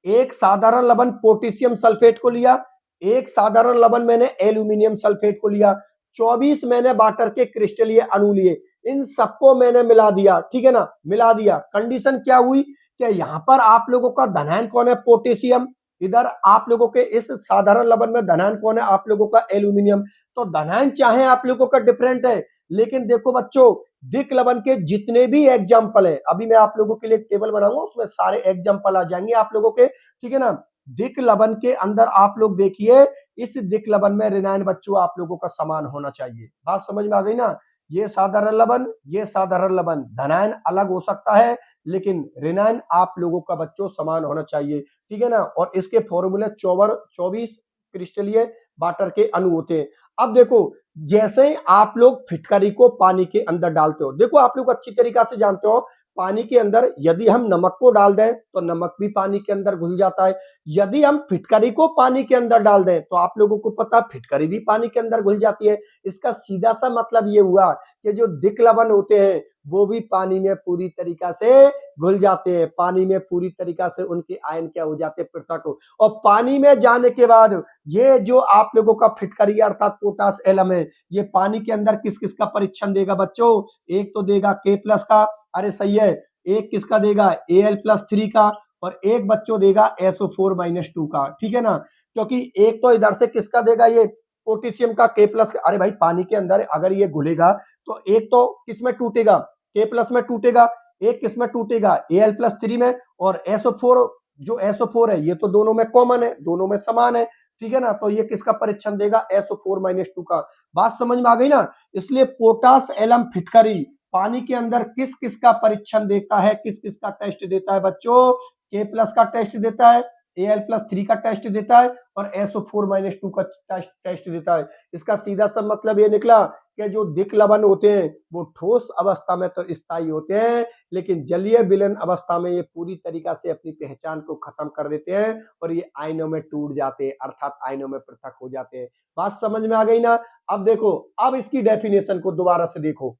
एक साधारण लवण पोटेशियम सल्फेट को लिया, एक साधारण लवण मैंने एल्यूमिनियम सल्फेट को लिया, 24 मैंने वाटर के क्रिस्टलीय अणु लिए, इन सबको मैंने मिला दिया, ठीक है ना। मिला दिया, कंडीशन क्या हुई क्या यहाँ पर आप लोगों का धनायन कौन है? पोटेशियम। इधर आप लोगों के इस साधारण लवण में धनायन कौन है? आप लोगों का एल्यूमिनियम। तो धनायन चाहे आप लोगों का डिफरेंट है, लेकिन देखो बच्चों, दिक लवण के जितने भी एग्जाम्पल है, अभी मैं आप लोगों के लिए टेबल बनाऊंगा, उसमें सारे एग्जाम्पल आ जाएंगे आप लोगों के, ठीक है ना। दिक लवण के अंदर आप लोग देखिए, इस दिक लवण में ऋणायन बच्चों आप लोगों का समान होना चाहिए। बात समझ में आ गई ना? ये साधारण लवण, ये साधारण लवण, धनायन अलग हो सकता है, लेकिन ऋणायन आप लोगों का बच्चों समान होना चाहिए, ठीक है ना। और इसके फॉर्मूले 24 क्रिस्टलीय वाटर के अणु होते हैं। अब देखो, जैसे ही आप लोग फिटकरी को पानी के अंदर डालते हो, देखो आप लोग अच्छी तरीका से जानते हो, पानी के अंदर यदि हम नमक को डाल दें तो नमक भी पानी के अंदर घुल जाता है। यदि हम फिटकरी को पानी के अंदर डाल दें तो आप लोगों को पता, फिटकरी भी पानी के अंदर घुल जाती है। इसका सीधा सा मतलब ये हुआ कि जो दिक लवण होते हैं वो भी पानी में पूरी तरीका से घुल जाते हैं, पानी में पूरी तरीका से उनके आयन क्या हो जाते हैं? पृथक हो। और पानी में जाने के बाद ये जो आप लोगों का फिटकरी अर्थात पोटास एलम है, ये पानी के अंदर किस किस का परीक्षण देगा बच्चों? एक तो देगा K+ का, अरे सही है, एक किसका देगा? Al+3 का, और एक बच्चों देगा SO4-2 का, ठीक है ना। क्योंकि एक तो इधर से किसका देगा? ये पोटेशियम का K+ का। अरे भाई, पानी के अंदर अगर ये घुलेगा तो एक तो किसमें टूटेगा? K+ में टूटेगा, एक किसमें टूटेगा? Al+3 में। और SO4, जो SO4 है, ये तो दोनों में कॉमन है, दोनों में समान है, ठीक है ना। तो ये किसका परीक्षण देगा? SO4-2 का। बात समझ में आ गई ना? इसलिए पोटास एलम फिटकरी पानी के अंदर किस किस का परीक्षण देता है, किस किस का टेस्ट देता है बच्चों? K+ का टेस्ट देता है, Al+3 का टेस्ट देता है, और SO4-2 का टेस्ट देता है। इसका सीधा सा मतलब ये निकला कि जो दिक लवण होते हैं वो ठोस अवस्था में तो स्थायी होते हैं, लेकिन जलीय विलयन अवस्था में ये पूरी तरीका से अपनी पहचान को खत्म कर देते हैं और ये आयनों में टूट जाते हैं, अर्थात आयनों में पृथक हो जाते हैं। बात समझ में आ गई ना? अब देखो, अब इसकी डेफिनेशन को दोबारा से देखो।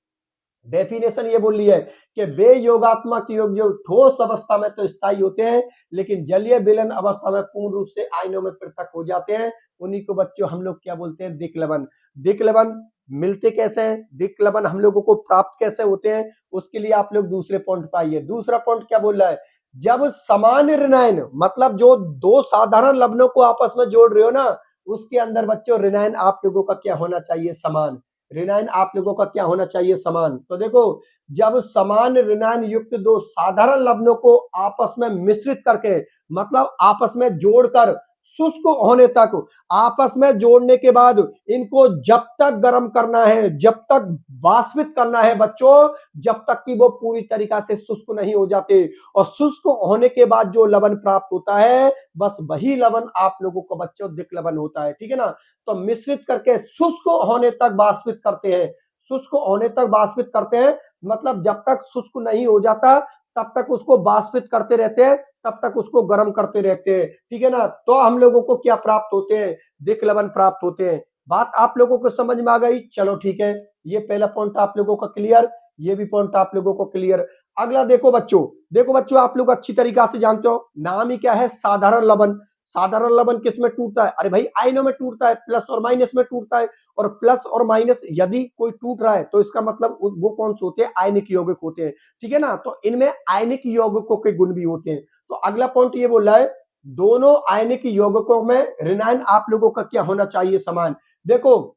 डेफिनेशन ये बोल रही है कि वे योगात्मक योग जो ठोस अवस्था में तो स्थायी होते हैं, लेकिन जलीय विलयन अवस्था में पूर्ण रूप से आयनों में पृथक हो जाते हैं। उन्हीं को बच्चों हम लोग क्या बोलते हैं? दिक लवण। दिक लवण मिलते कैसे हैं? दिक लवण हम लोगों को प्राप्त कैसे होते हैं? उसके लिए आप लोग दूसरे पॉइंट पर आइए। दूसरा पॉइंट क्या बोल रहा है? जब समान ऋणायन, मतलब जो दो साधारण लवणों को आपस में जोड़ रहे हो ना, उसके अंदर बच्चों ऋणायन आप लोगों का क्या होना चाहिए? समान। ऋणायन आप लोगों का क्या होना चाहिए? समान। तो देखो, जब समान ऋणायन युक्त दो साधारण लवणों को आपस में मिश्रित करके, मतलब आपस में जोड़कर शुष्क होने तक, आपस में जोड़ने के बाद इनको जब तक गर्म करना है, जब तक वाष्पित करना है बच्चों, जब तक कि वो पूरी तरीका से शुष्क नहीं हो जाते। और शुष्क होने के बाद जो लवण प्राप्त होता है, बस वही लवण आप लोगों को बच्चों दिक लवण होता है, ठीक है ना। तो मिश्रित करके शुष्क होने तक वाष्पित करते हैं। शुष्क होने तक वाष्पित करते हैं, मतलब जब तक शुष्क नहीं हो जाता तब तक उसको वाष्पित करते रहते हैं, तब तक उसको गर्म करते रहते हैं, ठीक है ना। तो हम लोगों को क्या प्राप्त होते हैं? दिक लवण प्राप्त होते हैं। बात आप लोगों को समझ में आ गई? चलो ठीक है, ये पहला पॉइंट आप लोगों का क्लियर, ये भी पॉइंट आप लोगों को क्लियर। अगला देखो बच्चों, देखो बच्चों, आप लोग अच्छी तरीका से जानते हो, नाम ही क्या है? साधारण लवण। साधारण लवण किस में टूटता है? अरे भाई, आयनों में टूटता है, प्लस और माइनस में टूटता है। और प्लस और माइनस यदि कोई टूट रहा है तो इसका मतलब वो कौन से होते हैं? आयनिक यौगिक होते हैं, ठीक है ना। तो इनमें आयनिक यौगिकों के गुण भी होते हैं। तो अगला पॉइंट ये बोल रहा है, दोनों आयनिक यौगिकों में ऋणायन आप लोगों का क्या होना चाहिए? समान। देखो,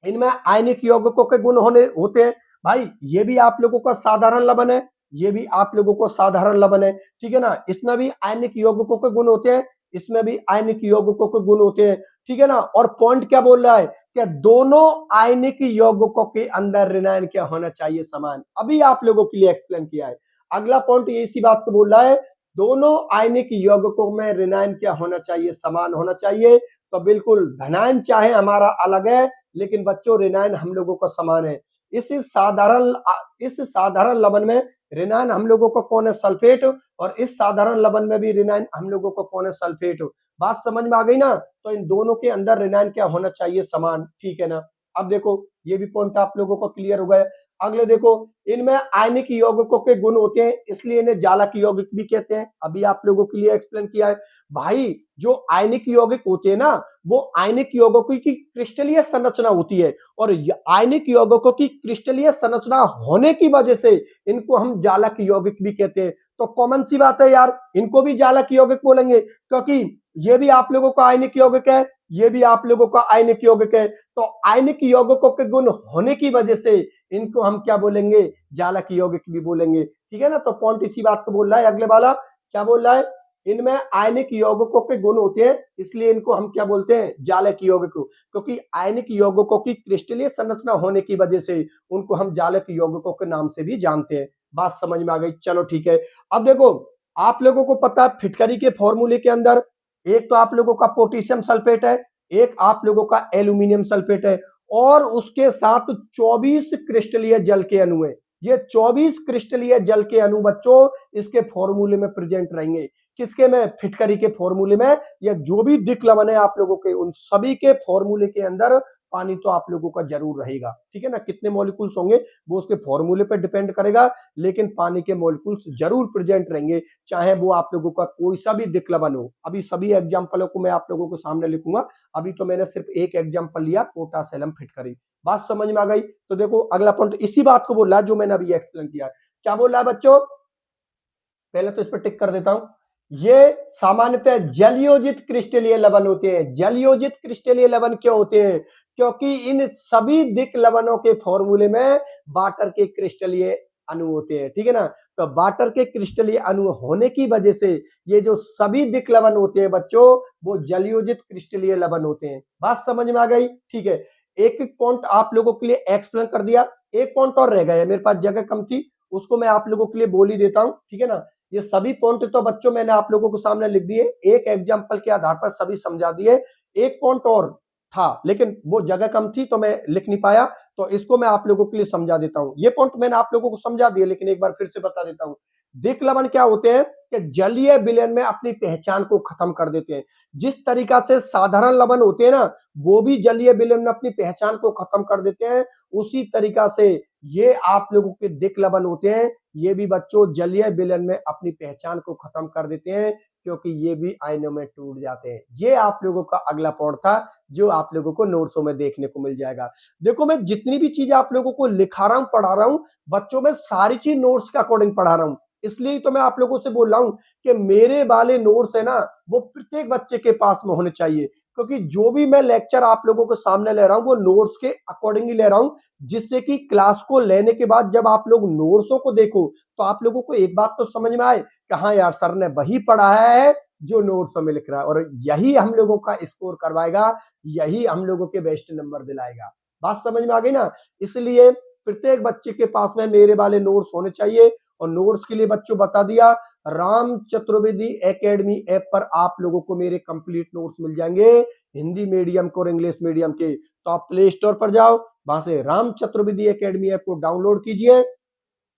इनमें आयनिक यौगिकों के गुण होने होते हैं। भाई, ये भी आप लोगों का साधारण लवण है, ये भी आप लोगों को साधारण लवण है, ठीक है ना। इसमें भी आयनिक यौगिकों के गुण होते हैं, इसमें भी आयनिक यौगिकों के गुण होते हैं, ठीक है ना। और पॉइंट क्या बोल रहा है कि दोनों आयनिक यौगिकों के अंदर ऋणायन क्या होना चाहिए? समान। अभी आप लोगों के लिए एक्सप्लेन किया है। अगला पॉइंट ये इसी बात को बोल रहा है, दोनों आयनिक यौगिकों में ऋणायन क्या होना चाहिए? समान होना चाहिए। तो बिल्कुल, धनायन चाहे हमारा अलग है, लेकिन बच्चों ऋणायन हम लोगों का समान है। इस साधारण लवण में ऋणायन हम लोगों को कौन है? सल्फेट। और इस साधारण लवण में भी ऋणायन हम लोगों को कौन है? सल्फेट। बात समझ में आ गई ना? तो इन दोनों के अंदर ऋणायन क्या होना चाहिए? समान, ठीक है ना। अब देखो, ये भी पॉइंट आप लोगों को क्लियर हो गया। अगले देखो, इनमें आयनिक यौगिकों के गुण होते हैं, इसलिए इन्हें जालक यौगिक भी कहते हैं। अभी आप लोगों के लिए एक्सप्लेन किया है भाई। जो आयनिक यौगिक होते हैं ना, वो आयनिक यौगिकों की क्रिस्टलीय संरचना होती है, और आयनिक यौगिकों की क्रिस्टलीय संरचना होने की वजह से इनको हम जालक यौगिक भी कहते हैं। तो कॉमन सी बात है यार, इनको भी जालक यौगिक बोलेंगे, क्योंकि ये भी आप लोगों का आयनिक यौगिक है, ये भी आप लोगों का आयनिक यौगिक है। तो आयनिक यौगिकों के गुण होने की वजह से इनको हम क्या बोलेंगे, जालक यौगिक भी बोलेंगे। ठीक है ना, तो पॉइंट इसी बात को बोल रहा है। अगले वाला क्या बोल रहा है, इनमें आयनिक यौगिकों के गुण होते हैं, इसलिए इनको हम क्या बोलते हैं, जालक यौगिक, क्योंकि आयनिक यौगिकों की क्रिस्टलीय संरचना होने की वजह से उनको हम जालक यौगिकों के नाम से भी जानते हैं। बात समझ में आ गई, चलो ठीक है। अब देखो, आप लोगों को पता है फिटकरी के फॉर्मूले के अंदर एक तो आप लोगों का पोटेशियम सल्फेट है, एक आप लोगों का एल्यूमिनियम सल्फेट है, और उसके साथ 24 क्रिस्टलीय जल के अणु है। ये 24 क्रिस्टलीय जल के अणु बच्चों इसके फॉर्मूले में प्रेजेंट रहेंगे। किसके में, फिटकरी के फॉर्मूले में, या जो भी दिक् लवण है आप लोगों के, उन सभी के फॉर्मूले के अंदर पानी तो आप लोगों का जरूर रहेगा। ठीक है ना, कितने मॉलिक्यूल्स होंगे वो उसके फॉर्मूले पर डिपेंड करेगा, लेकिन पानी के मॉलिक्यूल्स जरूर प्रेजेंट रहेंगे, चाहे वो आप लोगों का कोई सा भी दिक् लवण हो। अभी सभी एग्जाम्पलों को मैं आप लोगों के सामने लिखूंगा, अभी तो मैंने सिर्फ एक एग्जाम्पल लिया, पोटासेलम फिटकरी। बात समझ में आ गई। तो देखो अगला पॉइंट इसी बात को बोल रहा है जो मैंने अभी एक्सप्लेन किया। क्या बोल रहा है बच्चों, पहले तो इस पर टिक कर देता हूं। ये सामान्यतः जलयोजित क्रिस्टलीय लवण होते हैं। जलयोजित क्रिस्टलीय लवण क्यों होते हैं, क्योंकि इन सभी दिक् लवणों के फॉर्मूले में वाटर के क्रिस्टलीय अणु होते हैं। ठीक है ना, तो वाटर के क्रिस्टलीय अणु होने की वजह से ये जो सभी दिक् लवण होते हैं बच्चों, वो जलयोजित क्रिस्टलीय लवण होते हैं। बात समझ में आ गई। ठीक है, एक एक पॉइंट आप लोगों के लिए एक्सप्लेन कर दिया, एक पॉइंट और रह गया, मेरे पास जगह कम थी, उसको मैं आप लोगों के लिए बोल ही देता हूं। ठीक है ना, ये सभी पॉइंट तो बच्चों मैंने आप लोगों को सामने लिख दिए, एक एग्जांपल के आधार पर सभी समझा दिए। एक पॉइंट और था, लेकिन वो जगह कम थी तो मैं लिख नहीं पाया, तो इसको मैं आप लोगों के लिए समझा देता हूं। ये पॉइंट मैंने आप लोगों को समझा दिया, लेकिन एक बार फिर से बता देता हूं। दिक् लवण क्या होते हैं कि जलीय विलयन में अपनी पहचान को खत्म कर देते हैं। जिस तरीका से साधारण लवण होते हैं ना, वो भी जलीय विलयन में अपनी पहचान को खत्म कर देते हैं, उसी तरीका से ये आप लोगों के दिक् लवण होते हैं, ये भी बच्चों जलीय विलयन में अपनी पहचान को खत्म कर देते हैं, क्योंकि ये भी आयनों में टूट जाते हैं। ये आप लोगों का अगला पॉइंट था, जो आप लोगों को नोट्सों में देखने को मिल जाएगा। देखो, मैं जितनी भी चीजें आप लोगों को लिखा रहा हूं, पढ़ा रहा हूं बच्चों, मैं सारी चीज नोट्स के अकॉर्डिंग पढ़ा रहा हूं। इसलिए तो मैं आप लोगों से बोल रहा हूं कि मेरे वाले नोट्स है ना, वो प्रत्येक बच्चे के पास में होने चाहिए, क्योंकि जो भी मैं लेक्चर आप लोगों के सामने ले रहा हूं वो नोट्स के अकॉर्डिंग ही ले रहा हूं, जिससे कि क्लास को लेने के बाद जब आप लोग नोट्सों को देखो तो आप लोगों को एक बात तो समझ में आए कि हाँ यार, सर ने वही पढ़ाया है जो नोट्स में लिख रहा है, और यही हम लोगों का स्कोर करवाएगा, यही हम लोगों के बेस्ट नंबर दिलाएगा। बात समझ में आ गई ना। इसलिए प्रत्येक बच्चे के पास में मेरे वाले नोट्स होने चाहिए, और नोट्स के लिए बच्चों बता दिया, राम चतुर्वेदी एकेडमी ऐप पर आप लोगों को मेरे कंप्लीट नोट्स मिल जाएंगे, हिंदी मीडियम को और इंग्लिश मीडियम के। तो आप प्ले स्टोर पर जाओ, वहां से राम चतुर्वेदी एकेडमी ऐप को डाउनलोड कीजिए,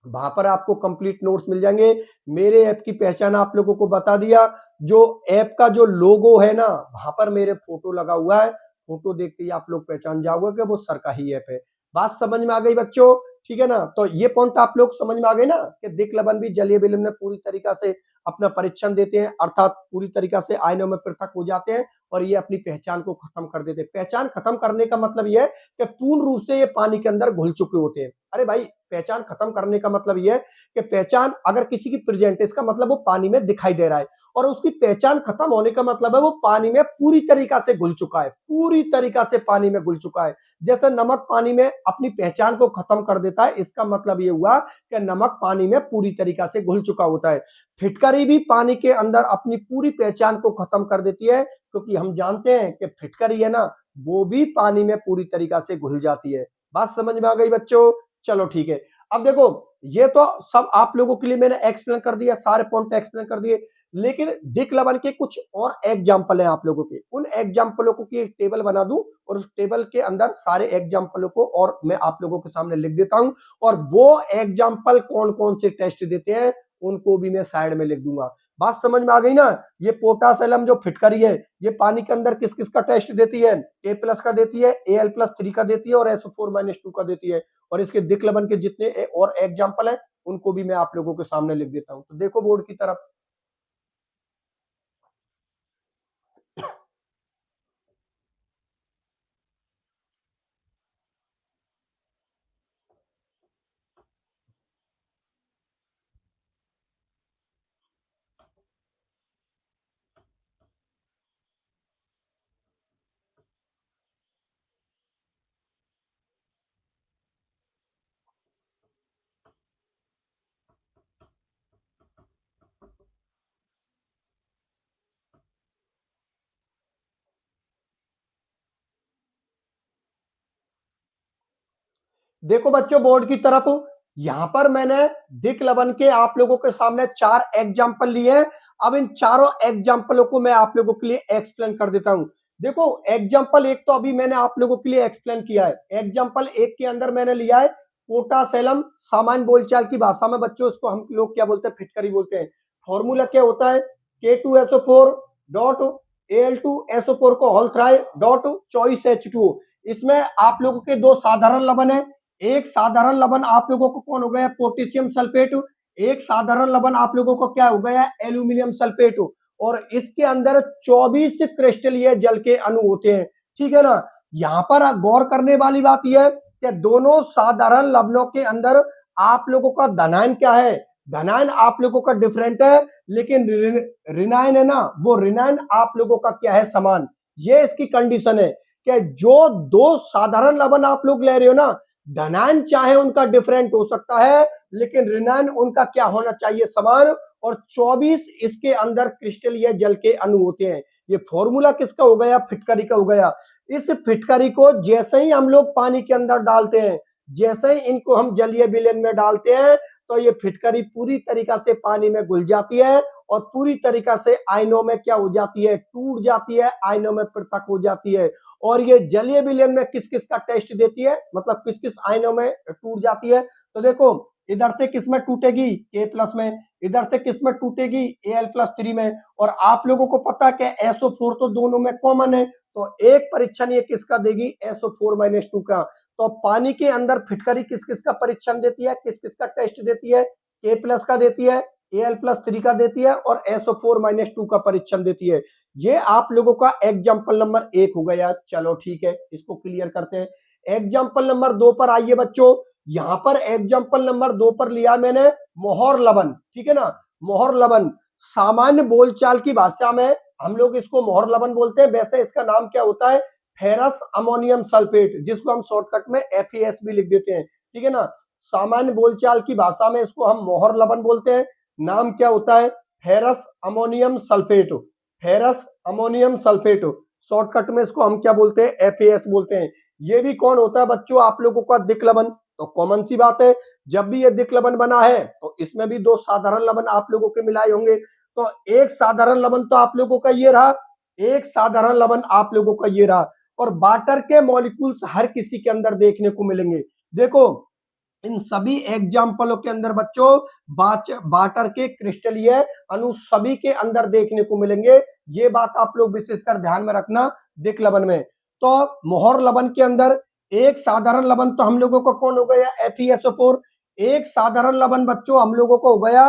वहां पर आपको कंप्लीट नोट्स मिल जाएंगे। मेरे ऐप की पहचान आप लोगों को बता दिया, जो ऐप का जो लोगो है ना, वहां पर मेरे फोटो लगा हुआ है, फोटो देखते ही आप लोग पहचान जाओगे कि वो सर का ही ऐप है। बात समझ में आ गई बच्चों, ठीक है ना। तो ये पॉइंट आप लोग समझ में आ गए ना, कि दिक् लवण भी जलीय विलयन में पूरी तरीका से अपना परीक्षण देते हैं, अर्थात पूरी तरीका से आयनों में पृथक हो जाते हैं, और ये अपनी पहचान को खत्म कर देते हैं। पहचान खत्म करने का मतलब यह है कि पूर्ण रूप से ये पानी के अंदर घुल चुके होते हैं। अरे भाई, पहचान खत्म करने का मतलब यह है कि पहचान अगर किसी की प्रेजेंट है, इसका मतलब वो पानी में दिखाई दे रहा है, और उसकी पहचान खत्म होने का मतलब है वो पानी में पूरी तरीका से घुल चुका है, पूरी तरीका से पानी में घुल चुका है। जैसे नमक पानी में अपनी पहचान को खत्म कर देता है, इसका मतलब ये हुआ कि नमक पानी में पूरी तरीका से घुल चुका होता है। फिटकरी भी पानी के अंदर अपनी पूरी पहचान को खत्म कर देती है, क्योंकि हम जानते हैं कि फिटकरी है ना, वो भी पानी में पूरी तरीका से घुल जाती है। बात समझ में आ गई बच्चों, चलो ठीक है। अब देखो, ये तो सब आप लोगों के लिए मैंने एक्सप्लेन कर दिया, सारे पॉइंट एक्सप्लेन कर दिए, लेकिन दिक् लवण के कुछ और एग्जाम्पल हैं आप लोगों के। उन एग्जाम्पलों को की एक टेबल बना दूं, और उस टेबल के अंदर सारे एग्जाम्पलों को और मैं आप लोगों के सामने लिख देता हूं, और वो एग्जाम्पल कौन कौन से टेस्ट देते हैं उनको भी मैं साइड में लिख दूंगा। बात समझ में आ गई ना। ये पोटास एलम जो फिटकरी है, ये पानी के अंदर किस किस का टेस्ट देती है? A+ का देती है, Al+3 का देती है और SO4-2 का देती है। और इसके दिक् लवण के जितने और एग्जाम्पल है उनको भी मैं आप लोगों के सामने लिख देता हूं। तो देखो बोर्ड की तरफ। देखो बच्चों बोर्ड की तरफ, यहां पर मैंने दिक् लवण के आप लोगों के सामने 4 एग्जाम्पल लिए हैं। अब इन चारों एग्जाम्पलों को मैं आप लोगों के लिए एक्सप्लेन कर देता हूं। देखो एग्जाम्पल 1 तो अभी मैंने आप लोगों के लिए एक्सप्लेन किया है। एग्जाम्पल 1 के अंदर मैंने लिया है पोटासेलम। सामान्य बोलचाल की भाषा में बच्चों इसको हम लोग क्या बोलते हैं? फिटकरी बोलते हैं। फॉर्मूला क्या होता है? K2SO4 डॉट Al2SO4 को whole three dot choice H2O। इसमें आप लोगों के दो साधारण लवण है। एक साधारण लवण आप लोगों को कौन हो गया? Potassium sulphate. एक साधारण लवण आप लोगों को क्या हो गया? Aluminium sulphate. और इसके अंदर 24 क्रिस्टलीय जल के अणु होते हैं, ठीक है ना। यहां पर गौर करने वाली बात यह है कि दोनों साधारण लवणों के अंदर आप लोगों का धनायन क्या है? धनायन आप लोगों का डिफरेंट है, लेकिन ऋणायन है ना, वो ऋणायन आप लोगों का क्या है? समान। ये इसकी कंडीशन है कि जो दो साधारण लवण आप लोग ले रहे हो ना, धनायन चाहे उनका डिफरेंट हो सकता है, लेकिन ऋणायन उनका क्या होना चाहिए? समान। और 24 इसके अंदर क्रिस्टलीय जल के अणु होते हैं। ये फॉर्मूला किसका हो गया? फिटकरी का हो गया। इस फिटकरी को जैसे ही हम लोग पानी के अंदर डालते हैं, जैसे ही इनको हम जलीय विलयन में डालते हैं, तो ये फिटकरी पूरी तरीका से पानी में घुल जाती है और पूरी तरीका से आयनों में क्या हो जाती है? टूट जाती है, आयनों में पृथक हो जाती है। और ये जलीय विलयन में किस किस का टेस्ट देती है? मतलब किस किस आयनों में टूट जाती है? तो देखो इधर से किस में टूटेगी? K+ में। इधर से किस में टूटेगी? Al+3 में। और आप लोगों को पता है कि SO4 तो दोनों में कॉमन है, तो एक परीक्षण ये किसका देगी? SO4-2 का। तो पानी के अंदर फिटकरी किस किस का परीक्षण देती है? किस किस का टेस्ट देती है? K+ का देती है, Al+3 का देती है और SO4-2 का परीक्षण देती है। ये आप लोगों का एग्जाम्पल नंबर 1 हो गया। चलो ठीक है, इसको क्लियर करते हैं। एग्जाम्पल नंबर 2 पर आइए बच्चों। यहां पर एग्जाम्पल नंबर 2 पर लिया मैंने मोहर लवण, ठीक है ना। मोहर लवण सामान्य बोलचाल की भाषा में हम लोग इसको मोहर लवण बोलते हैं। वैसे इसका नाम क्या होता है? फेरस अमोनियम सल्फेट, जिसको हम शॉर्टकट में FAS भी लिख देते हैं, ठीक है ना। सामान्य बोलचाल की भाषा में इसको हम मोहर लवण बोलते हैं। नाम क्या होता है? Ferrous ammonium sulphate. Ferrous ammonium sulphate, shortcut में इसको हम क्या बोलते हैं? FAS बोलते हैं। ये भी कौन होता है बच्चों? आप लोगों का दिक् लवण। तो कॉमन सी बात है, जब भी ये दिक् लवण बना है तो इसमें भी दो साधारण लवण आप लोगों के मिलाए होंगे। तो एक साधारण लवण तो आप लोगों का ये रहा, एक साधारण लवण आप लोगों का ये रहा। और वाटर के मॉलिक्यूल्स हर किसी के अंदर देखने को मिलेंगे। देखो इन सभी एग्जाम्पलों के अंदर बच्चों वाटर के क्रिस्टलीय अणु सभी के अंदर देखने को मिलेंगे। ये बात आप लोग विशेषकर ध्यान में रखना दिक् लवण में। तो मोहर लवण के अंदर एक साधारण लवण तो हम लोगों को कौन हो गया? FeSO4। एक साधारण लवण बच्चों हम लोगों को हो गया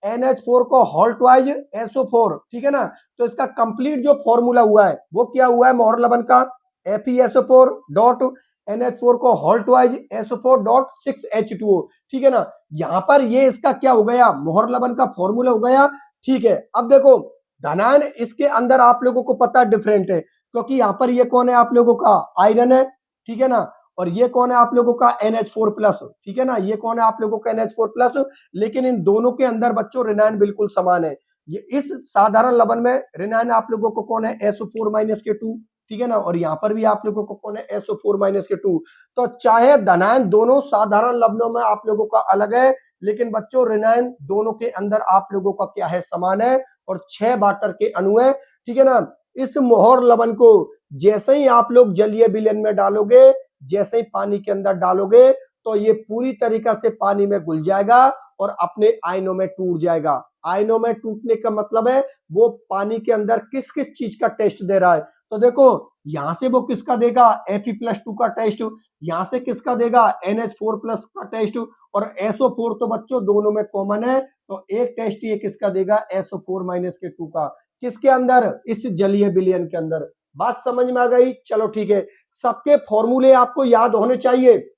NH4 को होल ट्वाइज SO4, ठीक है ना। तो इसका कंप्लीट जो फॉर्मूला हुआ है वो क्या हुआ है मोहर लवण का? FeSO4 डॉट NH4 को whole twice SO4 dot 6H2O, ठीक है ना। यहां पर ये इसका क्या हो गया? मोहर लवण का फॉर्मूला हो गया, ठीक है। अब देखो धनायन इसके अंदर आप लोगों को पता डिफरेंट है, क्योंकि यहां पर ये कौन है? आप लोगों का आयरन है, ठीक है ना। और ये कौन है? आप लोगों का NH4+, ठीक है ना। ये कौन है? आप लोगों का NH4+। लेकिन इन दोनों के अंदर बच्चों ऋणायन बिल्कुल समान है। ये इस साधारण लवण में ऋणायन आप लोगों को कौन है? SO4-2, ठीक है ना। और यहां पर भी आप लोगों को कौन है? SO4-2। तो चाहे धनायन दोनों साधारण लवणों में आप लोगों का अलग है, लेकिन बच्चों ऋणायन दोनों के अंदर आप लोगों का क्या है? समान है। और 6 वाटर के अणु है, ठीक है ना। इस मोहर लवण को जैसे ही आप लोग जलीय विलयन में डालोगे, जैसे ही पानी के अंदर डालोगे, तो ये पूरी तरीका से पानी में घुल जाएगा और अपने आयनों में टूट जाएगा। आयनों में टूटने का मतलब है वो पानी के अंदर किस किस चीज का टेस्ट दे रहा है। तो देखो यहां से वो किसका देगा, Fe+2 का टेस्ट, यहां से किसका देगा, NH4+ का टेस्ट, और SO4 तो बच्चों दोनों में कॉमन है, तो एक टेस्ट ये किसका देगा, SO4-2 का, किसके अंदर, इस जलीय विलयन के अंदर। बात समझ में आ गई, चलो ठीक है। सबके फॉर्मूले आपको याद होने चाहिए,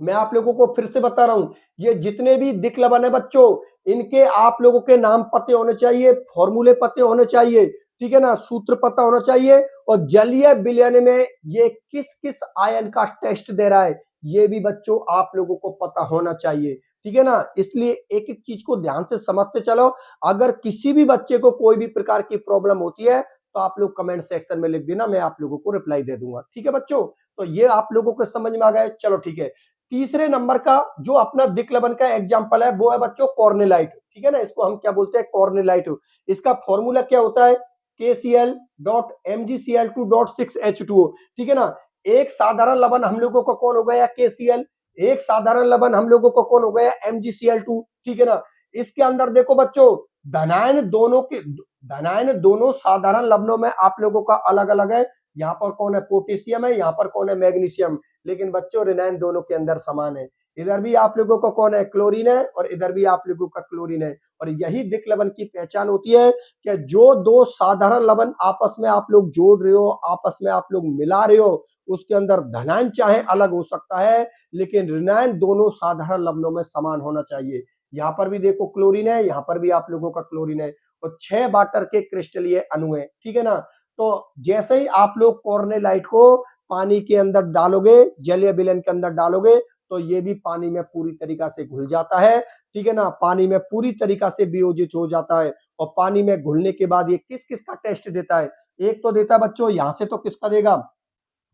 मैं आप लोगों को फिर से बता रहा हूं, ये जितने भी दिक लबन है बच्चों, इनके आप लोगों के नाम पते होने चाहिए, फॉर्मूले पते होने चाहिए, ठीक है ना, सूत्र पता होना चाहिए, और जलीय विलयन में ये किस किस आयन का टेस्ट दे रहा है ये भी बच्चों आप लोगों को पता होना चाहिए, ठीक है ना। इसलिए एक एक चीज को ध्यान से समझते चलो। अगर किसी भी बच्चे को कोई भी प्रकार की प्रॉब्लम होती है तो आप लोग कमेंट सेक्शन में लिख देना, मैं आप लोगों को रिप्लाई दे दूंगा, ठीक है बच्चों। तो ये आप लोगों को समझ में आ गया, चलो ठीक है। तीसरे नंबर का जो अपना दिक लबन का एग्जांपल है वो है बच्चों कॉर्नेलाइट, ठीक है ना, इसको हम क्या बोलते हैं, कॉर्नेलाइट। इसका फॉर्मूला क्या होता है, KCl.MgCl2.6H2O, ठीक है ना। एक साधारण लबन हम लोगों को कौन हो गया, KCl, एक साधारण लबन हम लोगों को कौन हो गया, MgCl2, ठीक है ना। इसके अंदर देखो बच्चों धनायन दोनों साधारण लवणों में आप लोगों का अलग अलग है, यहाँ पर कौन है पोटेशियम है, यहाँ पर कौन है मैग्नीशियम, लेकिन बच्चों ऋणायन दोनों के अंदर समान है। इधर भी आप लोगों को कौन है, क्लोरीन है, और इधर भी आप लोगों का क्लोरीन है। और यही दिक लवण की पहचान होती है कि जो दो साधारण लवण आपस में आप लोग जोड़ रहे हो, आपस में आप लोग मिला रहे हो, उसके अंदर धनायन चाहे अलग हो सकता है लेकिन ऋणायन दोनों साधारण लवणों में समान होना चाहिए। यहाँ पर भी देखो क्लोरीन है, यहाँ पर भी आप लोगों का क्लोरीन है, और 6 वाटर के क्रिस्टलीय अणु है, ठीक है ना। तो जैसे ही आप लोग कॉर्नेलाइट को पानी के अंदर डालोगे, जलीय विलयन के अंदर डालोगे, तो ये भी पानी में पूरी तरीका से घुल जाता है, ठीक है ना, पानी में पूरी तरीका से वियोजित हो जाता है। और पानी में घुलने के बाद ये किस किस का टेस्ट देता है, एक तो देता है बच्चों यहां से तो किसका देगा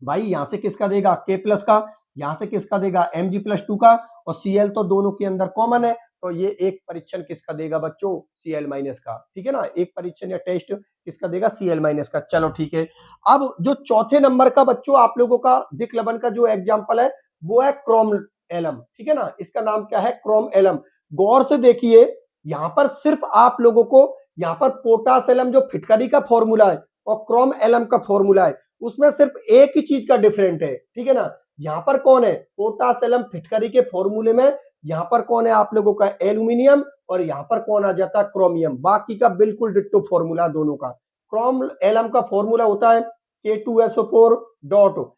भाई, यहां से किसका देगा K+ का, यहां से किसका देगा Mg+2 का, और Cl तो दोनों के अंदर कॉमन है, तो ये एक परीक्षण किसका देगा बच्चों, Cl- का, ठीक है ना, एक परीक्षण या टेस्ट किसका देगा, Cl- का। चलो ठीक है। अब जो चौथे नंबर का बच्चों आप लोगों का दिक लबन का जो एग्जाम्पल है वो है क्रोम एलम, ठीक है ना, इसका नाम क्या है, क्रोम एलम। गौर से देखिए यहां पर सिर्फ आप लोगों को यहां पर पोटास एलम जो फिटकरी का फॉर्मूला है और क्रोम एलम का फॉर्मूला है, उसमें सिर्फ एक ही चीज का डिफरेंट है, ठीक है ना। यहां पर कौन है, पोटास एलम फिटकरी के फॉर्मूले में यहां पर कौन है आप लोगों का एल्यूमिनियम, और यहां पर कौन आ जाता है क्रोमियम, बाकी का बिल्कुल डिट्टो फॉर्मूला दोनों का। क्रोम एलम का फॉर्मूला होता है K2SO4 डॉट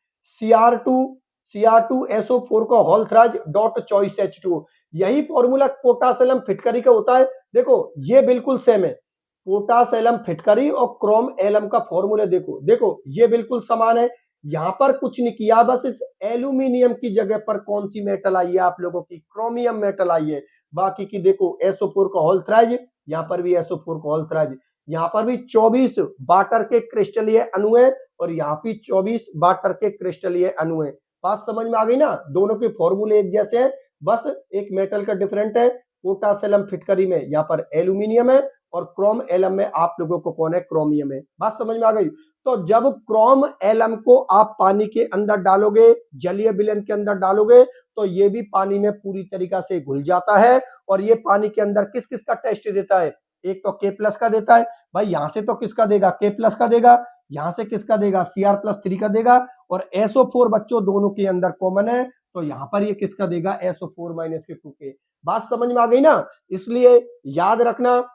Cr2SO4 का whole thrice dot choice H2O, यही फॉर्मूला पोटास एलम फिटकरी का होता है। देखो ये बिल्कुल सेम है, पोटास एलम फिटकरी और क्रोम एलम का फॉर्मूला देखो देखो ये बिल्कुल समान है। यहां पर कुछ नहीं किया, बस इस एल्यूमिनियम की जगह पर कौन सी मेटल आई है आप लोगों की, क्रोमियम मेटल आई है। बाकी की देखो SO4 का होल थ्राइज, यहाँ पर भी SO4 का होल थ्राइज, यहाँ पर भी 24 वाटर के क्रिस्टलीय अणु है, और यहाँ भी 24 वाटर के क्रिस्टलीय अणु है। बात समझ में आ गई ना, दोनों के फॉर्मूले एक जैसे हैं, बस एक मेटल का डिफरेंट है। पोटास एलम फिटकरी में यहाँ पर एल्यूमिनियम है, और क्रोम एलम में आप लोगों को कौन है, क्रोमियम है। बात समझ में आ गई। तो जब क्रोम एलम को आप पानी के अंदर डालोगे, जलीय विलयन के अंदर डालोगे, तो ये भी पानी में पूरी तरीका से घुल जाता है, और ये पानी के अंदर किस किस का टेस्ट देता है, एक तो K+ का देता है भाई, यहां से तो किसका देगा, K+ का देगा, यहां से किसका देगा, Cr+3 का देगा, और SO4 बच्चों दोनों के अंदर कॉमन है, तो यहां पर ये किसका देगा, SO4-2 के। बात समझ में आ गई ना। इसलिए याद रखना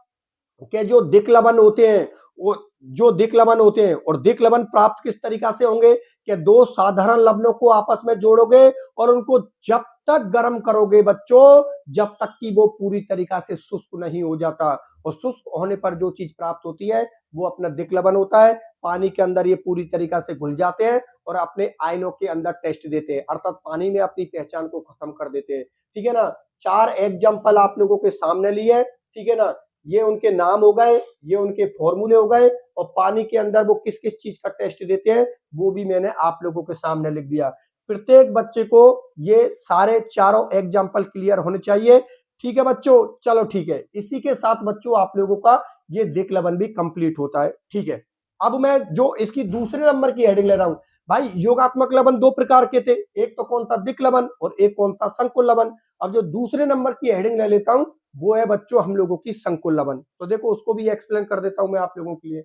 कि जो दिक लबन होते हैं, वो जो दिक लबन होते हैं, और दिक लबन प्राप्त किस तरीका से होंगे कि दो साधारण लवणों को आपस में जोड़ोगे और उनको जब तक गर्म करोगे बच्चों, जब तक कि वो पूरी तरीका से शुष्क नहीं हो जाता, और शुष्क होने पर जो चीज प्राप्त होती है वो अपना दिक लबन होता है। पानी के अंदर ये पूरी तरीका से घुल जाते हैं और अपने आयनों के अंदर टेस्ट देते हैं, अर्थात पानी में अपनी पहचान को खत्म कर देते हैं, ठीक है ना। 4 एग्जाम्पल आप लोगों के सामने लिए, ठीक है ना, ये उनके नाम हो गए, ये उनके फॉर्मूले हो गए, और पानी के अंदर वो किस किस चीज का टेस्ट देते हैं वो भी मैंने आप लोगों के सामने लिख दिया। प्रत्येक बच्चे को ये सारे चारों एग्जाम्पल क्लियर होने चाहिए, ठीक है बच्चों। चलो ठीक है, इसी के साथ बच्चों आप लोगों का ये दिक लबन भी कंप्लीट होता है, ठीक है। अब मैं जो इसकी दूसरे नंबर की हेडिंग ले रहा हूं, भाई योगात्मक लवण दो प्रकार के थे, एक तो कौन था दिक् लवण और एक कौन था संकुल लवण। अब जो दूसरे नंबर की हेडिंग ले लेता हूं वो है बच्चों हम लोगों की संकुल लवण। तो देखो उसको भी एक्सप्लेन कर देता हूं मैं आप लोगों के लिए।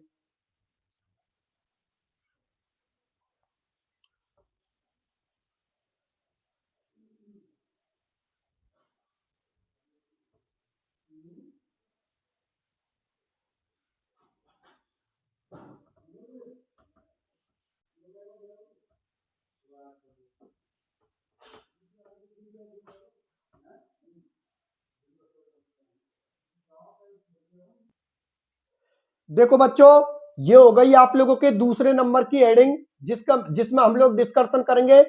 देखो बच्चों, ये हो गई आप लोगों के दूसरे नंबर की हेडिंग, जिसमें हम लोग डिस्कशन करेंगे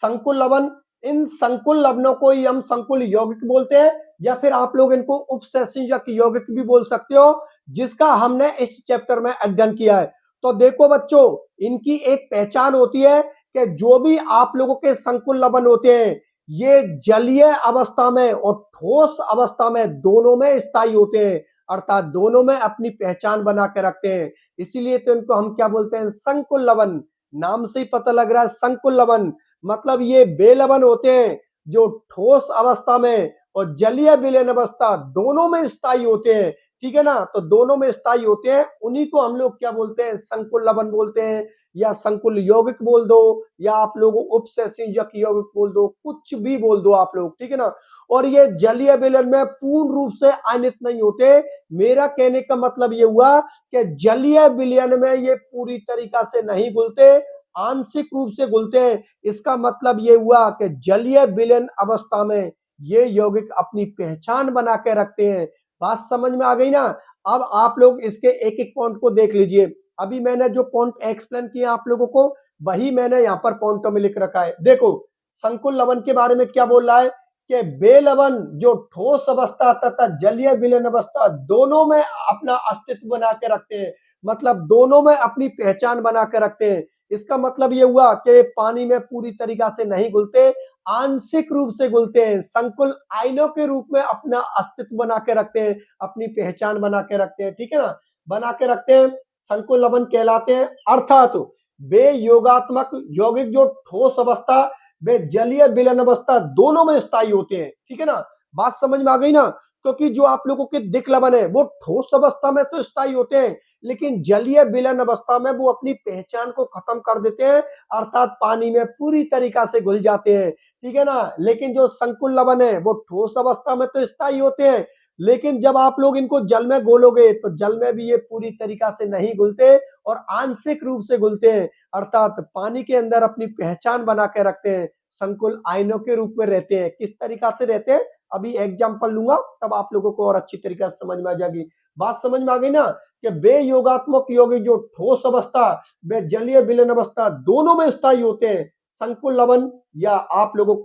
संकुल लवण। इन संकुल लवणों को ही हम संकुल यौगिक बोलते हैं, या फिर आप लोग इनको उपसंयोजक यौगिक भी बोल सकते हो, जिसका हमने इस चैप्टर में अध्ययन किया है। तो देखो बच्चों, इनकी एक पहचान होती है कि जो भी आप लोगों के संकुल लवण होते हैं ये जलीय अवस्था में और ठोस अवस्था में दोनों में स्थायी होते हैं, अर्थात दोनों में अपनी पहचान बना के रखते हैं। इसीलिए तो इनको हम क्या बोलते हैं, संकुल लवण। नाम से ही पता लग रहा है संकुल लवण, मतलब ये वे लवण होते हैं जो ठोस अवस्था में और जलीय विलयन अवस्था दोनों में स्थायी होते हैं। ठीक है ना, तो दोनों में स्थायी होते हैं, उन्हीं को हम लोग क्या बोलते हैं, संकुल लवण बोलते हैं, या संकुल यौगिक बोल दो, या आप लोग उपसंयोजक यौगिक बोल दो, कुछ भी बोल दो आप लोग। ठीक है ना, और ये जलीय विलयन में पूर्ण रूप से आयनित नहीं होते। मेरा कहने का मतलब ये हुआ कि जलीय विलयन में ये पूरी तरीका से नहीं घुलते, आंशिक रूप से घुलते हैं। इसका मतलब ये हुआ कि जलीय विलयन अवस्था में ये यौगिक अपनी पहचान बना के रखते हैं। बात समझ में आ गई ना। अब आप लोग इसके एक एक पॉइंट को देख लीजिए। अभी मैंने जो पॉइंट एक्सप्लेन किया आप लोगों को, वही मैंने यहाँ पर पॉइंटों में लिख रखा है। देखो संकुल लवण के बारे में क्या बोल रहा है कि वे लवण जो ठोस अवस्था तथा जलीय विलयन अवस्था दोनों में अपना अस्तित्व बना के रखते हैं, मतलब दोनों में अपनी पहचान बना के रखते हैं। इसका मतलब ये हुआ कि पानी में पूरी तरीका से नहीं घुलते, आंशिक रूप से घुलते हैं, संकुल आयनों के रूप में अपना अस्तित्व बना के रखते हैं, अपनी पहचान बना के रखते हैं। ठीक है ना, बना के रखते हैं, संकुल लवण कहलाते हैं। अर्थात वे योगात्मक यौगिक जो ठोस अवस्था वे जलीय विलयन अवस्था दोनों में स्थायी होते हैं। ठीक है ना, बात समझ में आ गई ना। क्योंकि जो आप लोगों के दिक् लवण है वो ठोस अवस्था में तो स्थायी होते हैं, लेकिन जलीय विलयन अवस्था में वो अपनी पहचान को खत्म कर देते हैं, अर्थात पानी में पूरी तरीका से घुल जाते हैं। ठीक है ना, लेकिन जो संकुल लवण है वो ठोस अवस्था में तो स्थायी होते हैं, लेकिन जब आप लोग इनको जल में घोलोगे तो जल में भी ये पूरी तरीका से नहीं घुलते और आंशिक रूप से घुलते हैं, अर्थात पानी के अंदर अपनी पहचान बना के रखते हैं, संकुल आयनों के रूप में रहते हैं। किस तरीका से रहते हैं, अभी एग्जाम्पल लूंगा तब आप लोगों को और अच्छी तरीके से समझ में आ जाएगी। बात समझ में आ गई ना कि वे योगात्मक यौगिक जो ठोस अवस्था वे जलीय विलयन अवस्था दोनों में स्थायी होते हैं, संकुल लवण या आप लोगों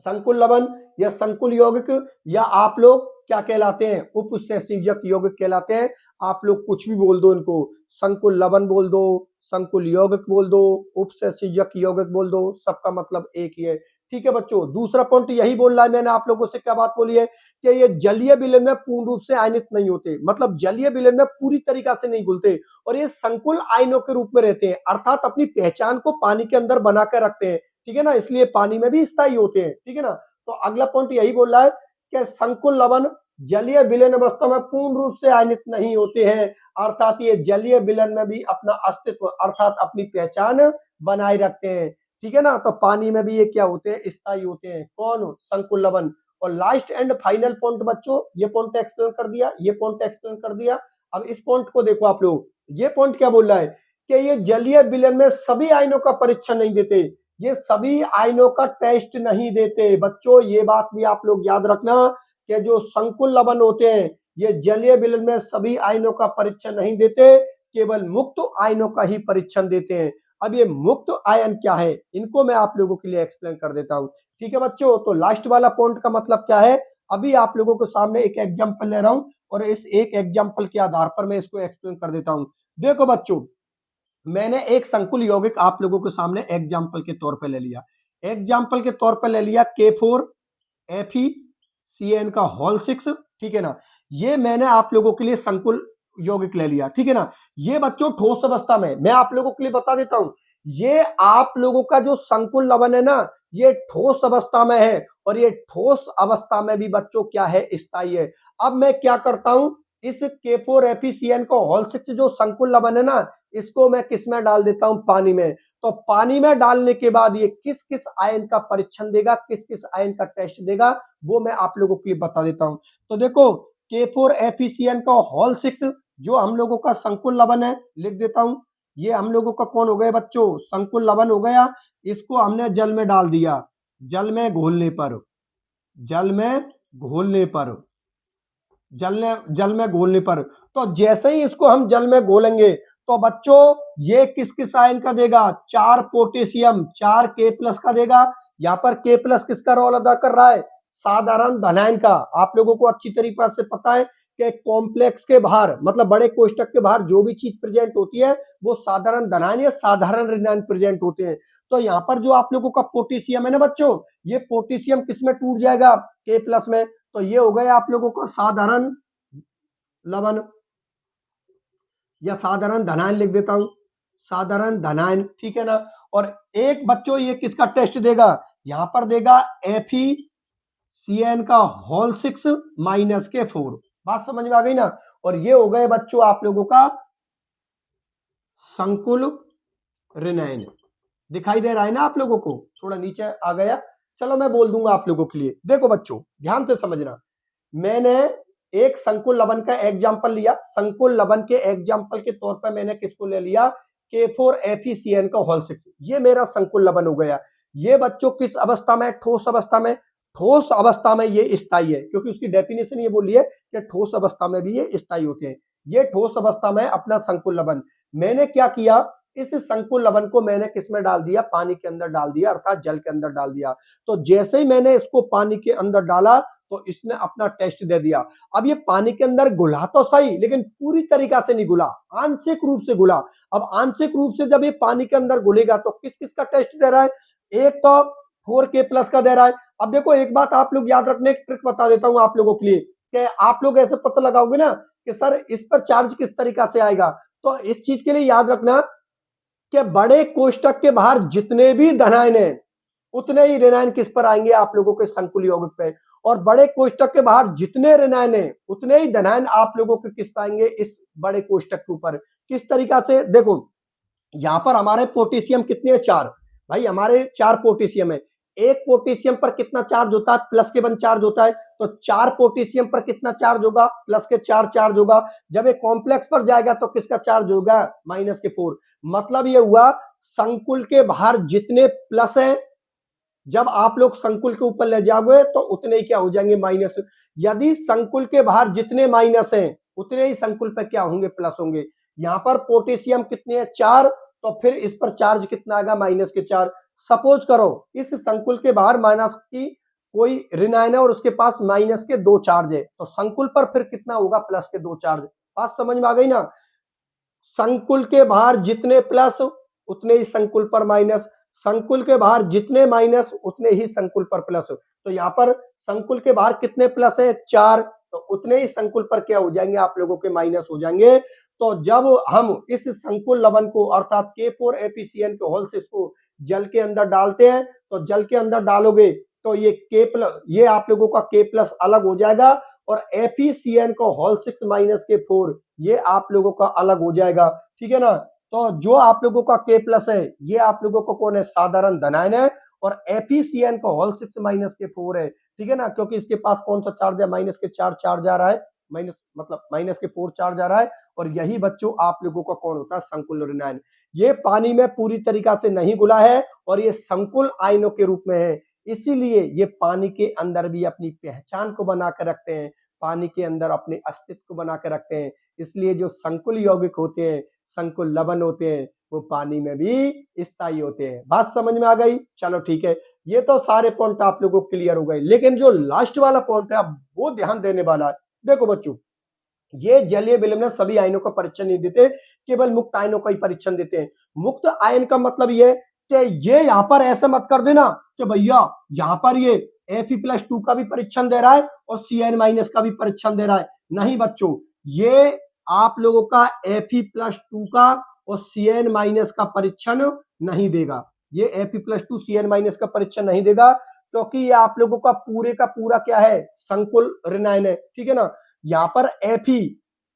संकुल लवण या संकुल यौगिक, या आप लोग क्या कहलाते हैं, उपसंयोजक यौगिक कहलाते हैं। आप लोग कुछ भी बोल दो इनको, संकुल लवण बोल दो, संकुल यौगिक बोल दो, उपसंयोजक यौगिक बोल दो, सबका मतलब एक ही है। ठीक है बच्चों, दूसरा पॉइंट यही बोल रहा है, मैंने आप लोगों से क्या बात बोली है कि ये जलीय विलयन में पूर्ण रूप से आयनित नहीं होते, मतलब जलीय विलयन में पूरी तरीका से नहीं घुलते, और ये संकुल आयनों के रूप में रहते हैं, अर्थात अपनी पहचान को पानी के अंदर बनाकर रखते हैं। ठीक है ना, इसलिए पानी में भी स्थायी होते हैं। ठीक है ना, तो अगला पॉइंट यही बोल रहा है कि संकुल लवण जलीय विलयन अवस्था में पूर्ण रूप से आयनित नहीं होते हैं, अर्थात ये जलीय विलयन में भी अपना अस्तित्व अर्थात अपनी पहचान बनाए रखते हैं। ठीक है ना, तो पानी में भी ये क्या होते हैं, स्थायी होते हैं। कौन, संकुल लवण। और लास्ट एंड फाइनल पॉइंट बच्चों, ये पॉइंट एक्सप्लेन कर दिया, ये पॉइंट एक्सप्लेन कर दिया। अब इस पॉइंट को देखो आप लोग, ये पॉइंट क्या बोल रहा है कि ये जलीय विलयन में सभी आयनों का परीक्षण नहीं देते, ये सभी आयनों का टेस्ट नहीं देते। बच्चों ये बात भी आप लोग याद रखना कि जो संकुल लवण होते हैं ये जलीय विलयन में सभी आयनों का परीक्षण नहीं देते, केवल मुक्त आयनों का ही परीक्षण देते हैं। अब ये मुक्त आयन क्या है, इनको मैं आप लोगों के लिए एक्सप्लेन कर देता हूं। ठीक है बच्चों, तो लास्ट वाला पॉइंट का मतलब क्या है, अभी आप लोगों के सामने एक एग्जांपल ले रहा हूं और इस एक एग्जांपल के आधार पर मैं इसको एक्सप्लेन कर देता हूं। देखो बच्चों, मैंने एक संकुल यौगिक आप लोगों के सामने एग्जाम्पल के तौर पर ले लिया, एग्जाम्पल के तौर पर ले लिया K4FeCN का होल 6। ठीक है ना, ये मैंने आप लोगों के लिए संकुल यौगिक ले लिया, ठीक है ना। ये बच्चों ठोस अवस्था में, मैं आप लोगों के लिए बता देता हूं, ये आप लोगों का जो संकुल लवण है ना, ये ठोस अवस्था में है, और ये ठोस अवस्था में भी बच्चों क्या है, स्थायी है। अब मैं क्या करता हूं, इस K4FeCN को होल 6 जो संकुल लवण है ना, इसको मैं किस में डाल देता हूं, पानी में। तो पानी में डालने के बाद ये किस किस आयन का परीक्षण देगा, किस किस आयन का टेस्ट देगा, वो मैं आप लोगों के लिए बता देता हूं। तो देखो K4FeCN का होल 6 जो हम लोगों का संकुल लवण है, लिख देता हूं, ये हम लोगों का कौन हो गया बच्चों, संकुल लवण हो गया। इसको हमने जल में डाल दिया, जल में घोलने पर, जल में घोलने पर, जल में घोलने पर, तो जैसे ही इसको हम जल में घोलेंगे तो बच्चों ये किस किस आयन का देगा, 4 पोटेशियम, 4 K+ का देगा। यहां पर K+ किसका रोल अदा कर रहा है, साधारण धनायन का। आप लोगों को अच्छी तरीके से पता है कि कॉम्प्लेक्स के बाहर, मतलब बड़े कोष्टक के बाहर जो भी चीज प्रेजेंट होती है वो साधारण धनायन या साधारण ऋणायन प्रेजेंट होते हैं। तो यहाँ पर जो आप लोगों का पोटेशियम है ना बच्चों, ये पोटेशियम किस में टूट जाएगा, K+ में। तो ये हो गया आप लोगों को साधारण लवण या साधारण धनायन, लिख देता हूं, साधारण धनायन, ठीक है ना। और एक बच्चों ये किसका टेस्ट देगा, यहां पर देगा FeCN का होल 6 माइनस K4। बात समझ में आ गई ना। और ये हो गए बच्चों आप लोगों का संकुल ऋणायन। दिखाई दे रहा है ना आप लोगों को, थोड़ा नीचे आ गया, चलो मैं बोल दूंगा आप लोगों के लिए। देखो बच्चों ध्यान से समझना, मैंने एक संकुल लवण का एग्जांपल लिया, संकुल लवण के एग्जांपल के तौर पर मैंने किसको ले लिया, K4FeCN का होल 6। ये मेरा संकुल लवण हो गया। ये बच्चों किस अवस्था में, ठोस अवस्था में। ठोस अवस्था में ये स्थायी है, क्योंकि उसकी डेफिनेशन ये बोली है कि ठोस अवस्था में भी ये स्थायी होते हैं। ये ठोस अवस्था में अपना संकुल लवण, मैंने क्या किया, इस संकुल लवण को मैंने किस में डाल दिया, पानी के अंदर डाल दिया, अर्थात जल के अंदर डाल दिया। तो जैसे ही मैंने इसको पानी के अंदर डाला तो इसने अपना टेस्ट दे दिया। अब ये पानी के अंदर घुला तो सही, लेकिन पूरी तरीका से नहीं घुला, आंशिक रूप से घुला। अब आंशिक रूप से जब ये पानी के अंदर घुलेगा तो किस किस का टेस्ट दे रहा है, एक तो 4K+ का दे रहा है। अब देखो एक बात आप लोग याद रखने, एक ट्रिक बता देता हूं आप लोगों के लिए, कि आप लोग ऐसे पता लगाओगे ना कि सर इस पर चार्ज किस तरीका से आएगा। तो इस चीज के लिए याद रखना कि बड़े कोष्टक के बाहर जितने भी धनायन है उतने ही ऋणायन किस पर आएंगे, आप लोगों के संकुल यौगिक पे। और बड़े कोष्टक के बाहर जितने ऋणायन है उतने ही धनायन आप लोगों के किस पाएंगे, इस बड़े कोष्टक के ऊपर। किस तरीका से, देखो यहां पर हमारे पोटेशियम कितने हैं, 4। भाई हमारे 4 पोटेशियम है, एक पोटेशियम पर कितना चार्ज होता है, +1 चार्ज होता है। तो 4 पोटेशियम पर कितना चार्ज होगा, +4 चार्ज होगा। जब ये कॉम्प्लेक्स पर जाएगा तो किसका चार्ज होगा, -4। मतलब ये हुआ संकुल के बाहर जितने प्लस है, जब आप लोग संकुल के ऊपर ले जाओगे तो उतने ही क्या हो जाएंगे, माइनस। यदि संकुल के बाहर जितने माइनस हैं उतने ही संकुल पे क्या होंगे, प्लस होंगे। यहां पर पोटेशियम कितने हैं, 4, तो फिर इस पर चार्ज कितना आएगा, -4। सपोज करो इस संकुल के बाहर माइनस की कोई ऋणायन है और उसके पास -2 चार्ज है, तो संकुल पर फिर कितना होगा, +2 चार्ज। बात समझ में आ गई ना। संकुल के बाहर जितने प्लस उतने ही संकुल पर माइनस, संकुल के बाहर जितने माइनस उतने ही संकुल पर प्लस। तो यहां पर संकुल के बाहर कितने प्लस है, 4, तो उतने ही संकुल पर क्या हो जाएंगे, आप लोगों के माइनस हो जाएंगे। तो जब हम इस संकुल लवण को अर्थात K4FeCN के होल 6 को जल के अंदर डालते हैं, तो जल के अंदर डालोगे तो ये आप लोगों का K+ अलग हो जाएगा, और FeCN को होल 6 -K4 ये आप लोगों का अलग हो जाएगा, ठीक है ना। तो जो आप लोगों का K+ है ये आप लोगों को कौन है, साधारण धनायन है, और FeCN को होल 6 -K4 है, ठीक है ना, क्योंकि इसके पास कौन सा चार्ज है, -4 चार्ज आ रहा है, -K4 चार्ज आ रहा है। और यही बच्चों आप लोगों का कौन होता है, संकुल ऋणायन। ये पानी में पूरी तरीका से नहीं घुला है और ये संकुल आयनों के रूप में है, इसीलिए ये पानी के अंदर भी अपनी पहचान को बना कर रखते हैं, पानी के अंदर अपने अस्तित्व को बना कर रखते हैं। इसलिए जो संकुल यौगिक होते हैं, संकुल लवण होते हैं, वो पानी में भी स्थायी होते हैं। बात समझ में आ गई, चलो ठीक है। ये तो सारे पॉइंट आप लोगों को क्लियर हो गए, लेकिन जो लास्ट वाला पॉइंट है अब वो ध्यान देने वाला है। देखो बच्चों ये जलीय विलयन सभी आयनों का परीक्षण नहीं देते, केवल मुक्त आयनों का ही परीक्षण देते हैं। मुक्त आयन का मतलब ये कि ये यहां पर ऐसे मत कर देना कि भैया यहां पर ये Fe+2 का भी परीक्षण दे रहा है और Cn- का भी परीक्षण दे रहा है। नहीं बच्चों, ये आप लोगों का Fe+2 का और Cn- का परीक्षण नहीं देगा। ये Fe+2 Cn- का परीक्षण नहीं देगा, क्योंकि ये आप लोगों का पूरा क्या है, संकुल ऋणायन है, ठीक है ना। यहाँ पर Fe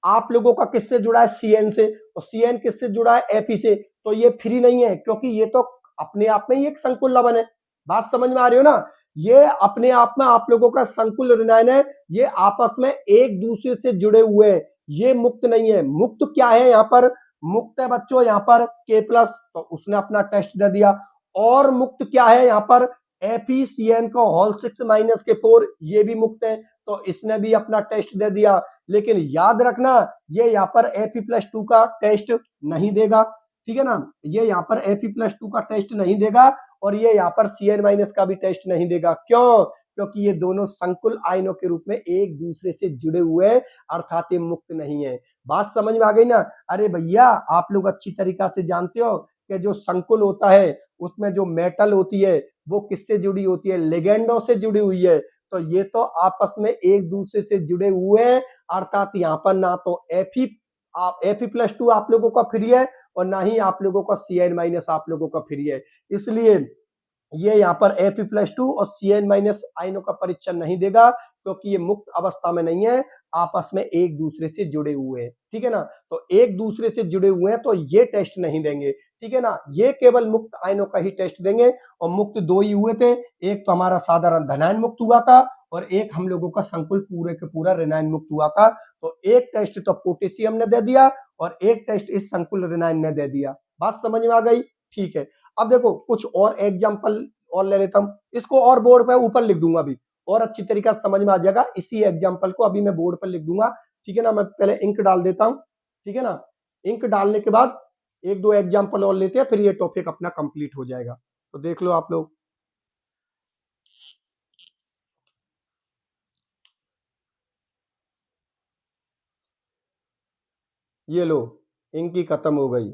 आप लोगों का किससे जुड़ा है, Cn से, और Cn किससे जुड़ा है, Fe से, तो ये फ्री नहीं है, क्योंकि ये तो अपने आप में ही एक संकुल लवण है। बात समझ में आ रही हो ना, ये अपने आप में आप लोगों का संकुल ऋणायन है, ये आपस में एक दूसरे से जुड़े हुए हैं, ये मुक्त नहीं है। मुक्त क्या है, यहाँ पर मुक्त है बच्चों, यहाँ पर K+, तो उसने अपना टेस्ट दे दिया। और मुक्त क्या है, यहाँ पर FeCN का होल 6 - K4, ये भी मुक्त है, तो इसने भी अपना टेस्ट दे दिया। लेकिन याद रखना, ये यहाँ पर Fe+2 का टेस्ट नहीं देगा, ठीक है ना, ये यहाँ पर Fe+2 का टेस्ट नहीं देगा, और ये यहाँ पर Cn- का भी टेस्ट नहीं देगा। क्यों? क्योंकि ये दोनों संकुल आयनों के रूप में एक दूसरे से जुड़े हुए हैं, अर्थात ये मुक्त नहीं है। बात समझ में आ गई ना। अरे भैया, आप लोग अच्छी तरीका से जानते हो कि जो संकुल होता है उसमें जो मेटल होती है वो किससे जुड़ी होती है, लिगेंडों से जुड़ी हुई है। तो ये तो आपस में एक दूसरे से जुड़े हुए हैं, अर्थात यहाँ पर ना तो Fe+2 आप लोगों का फ्री है, और ना ही आप लोगों का Cn- आप लोगों का फ्री है। इसलिए ये यहाँ पर Fe+2 और Cn- आयनों का परीक्षण नहीं देगा, क्योंकि ये मुक्त अवस्था में नहीं है, आपस में एक दूसरे से जुड़े हुए हैं, ठीक है ना। तो एक दूसरे से जुड़े हुए हैं तो ये टेस्ट नहीं देंगे, ठीक है ना। ये केवल मुक्त आयनों का ही टेस्ट देंगे, और मुक्त दो ही हुए थे, एक तो हमारा साधारण धनायन मुक्त हुआ था, और एक हम लोगों का संकुल पूरे के पूरा ऋणायन मुक्त हुआ था। तो एक टेस्ट तो पोटेशियम ने दे दिया, और एक टेस्ट इस संकुल ऋणायन ने दे दिया। बात समझ में आ गई, ठीक है। अब देखो कुछ और एग्जाम्पल और ले लेता हूं, इसको और बोर्ड पे ऊपर लिख दूंगा अभी, और अच्छी तरीका से समझ में आ जाएगा। इसी एग्जाम्पल को अभी मैं बोर्ड पर लिख दूंगा, ठीक है ना। मैं पहले इंक डाल देता हूं, ठीक है ना। इंक डालने के बाद एक दो एग्जाम्पल और लेते हैं, फिर ये टॉपिक अपना कंप्लीट हो जाएगा। तो देख लो आप लोग, ये लो, इंक ही खत्म हो गई।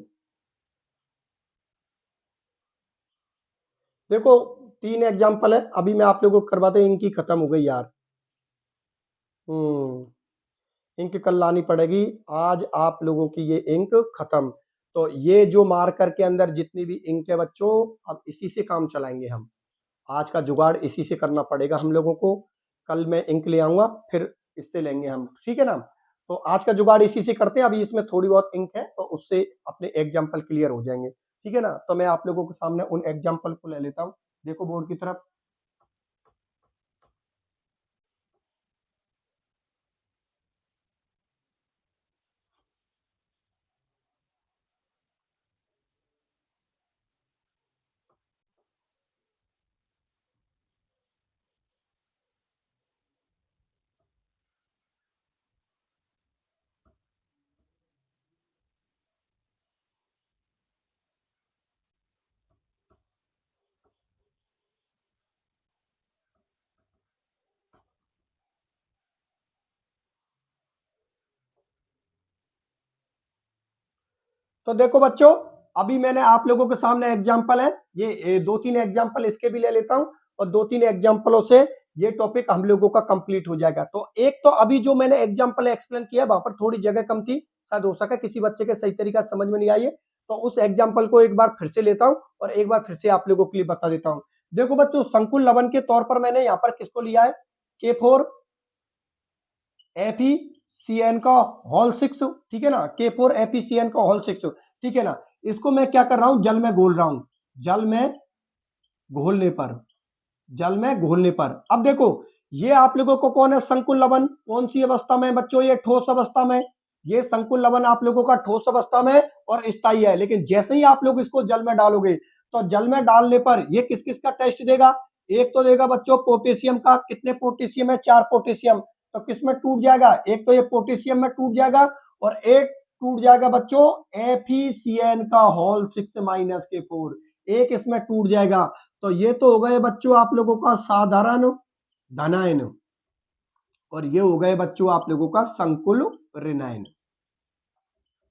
देखो 3 एग्जाम्पल है, अभी मैं आप लोगों को करवाता हूं। इंक ही खत्म हो गई यार। इंक कल लानी पड़ेगी, आज आप लोगों की ये इंक खत्म। तो ये जो मार्कर के अंदर जितनी भी इंक है बच्चों, अब इसी से काम चलाएंगे हम। आज का जुगाड़ इसी से करना पड़ेगा हम लोगों को। कल मैं इंक ले आऊंगा, फिर इससे लेंगे हम, ठीक है ना। तो आज का जुगाड़ इसी से करते हैं। अभी इसमें थोड़ी बहुत इंक है, तो उससे अपने एग्जाम्पल क्लियर हो जाएंगे, ठीक है ना। तो मैं आप लोगों के सामने उन एग्जाम्पल को ले लेता हूँ। देखो बोर्ड की तरफ, तो देखो बच्चों, अभी मैंने आप लोगों के सामने एग्जाम्पल है, ये 2-3 एग्जाम्पल इसके भी ले लेता हूं, और 2-3 एग्जाम्पलों से ये टॉपिक हम लोगों का कंप्लीट हो जाएगा। तो एक तो अभी जो मैंने एग्जाम्पल एक्सप्लेन किया, वहां पर थोड़ी जगह कम थी, शायद हो सका किसी बच्चे के सही तरीका से समझ में नहीं आई है, तो उस एग्जाम्पल को एक बार फिर से लेता हूं, और एक बार फिर से आप लोगों के लिए बता देता हूं। देखो बच्चों, संकुल लवण के तौर पर मैंने यहाँ पर किसको लिया है, K4 FeCN का होल 6, ठीक है ना, K4 FeCN का होल 6, ठीक है ना। इसको मैं क्या कर रहा हूं, जल में घोल रहा हूं, जल में घोलने पर, जल में घोलने पर। अब देखो, ये आप लोगों को कौन है, संकुल लवण कौन सी अवस्था में बच्चों, ये ठोस अवस्था में। ये संकुल लवण आप लोगों का ठोस अवस्था में और स्थायी है। लेकिन जैसे ही आप लोग इसको जल में डालोगे, तो जल में डालने पर ये किस किस का टेस्ट देगा, एक तो देगा बच्चों पोटेशियम का। कितने पोटेशियम है, 4 पोटेशियम। तो किसमें टूट जाएगा, एक तो ये पोटेशियम में टूट जाएगा, और एक टूट जाएगा बच्चों FeCN का होल 6 - K4, एक इसमें टूट जाएगा। तो ये तो हो गए बच्चों आप लोगों का साधारण धनायन, और ये हो गए बच्चों आप लोगों का संकुल ऋणायन।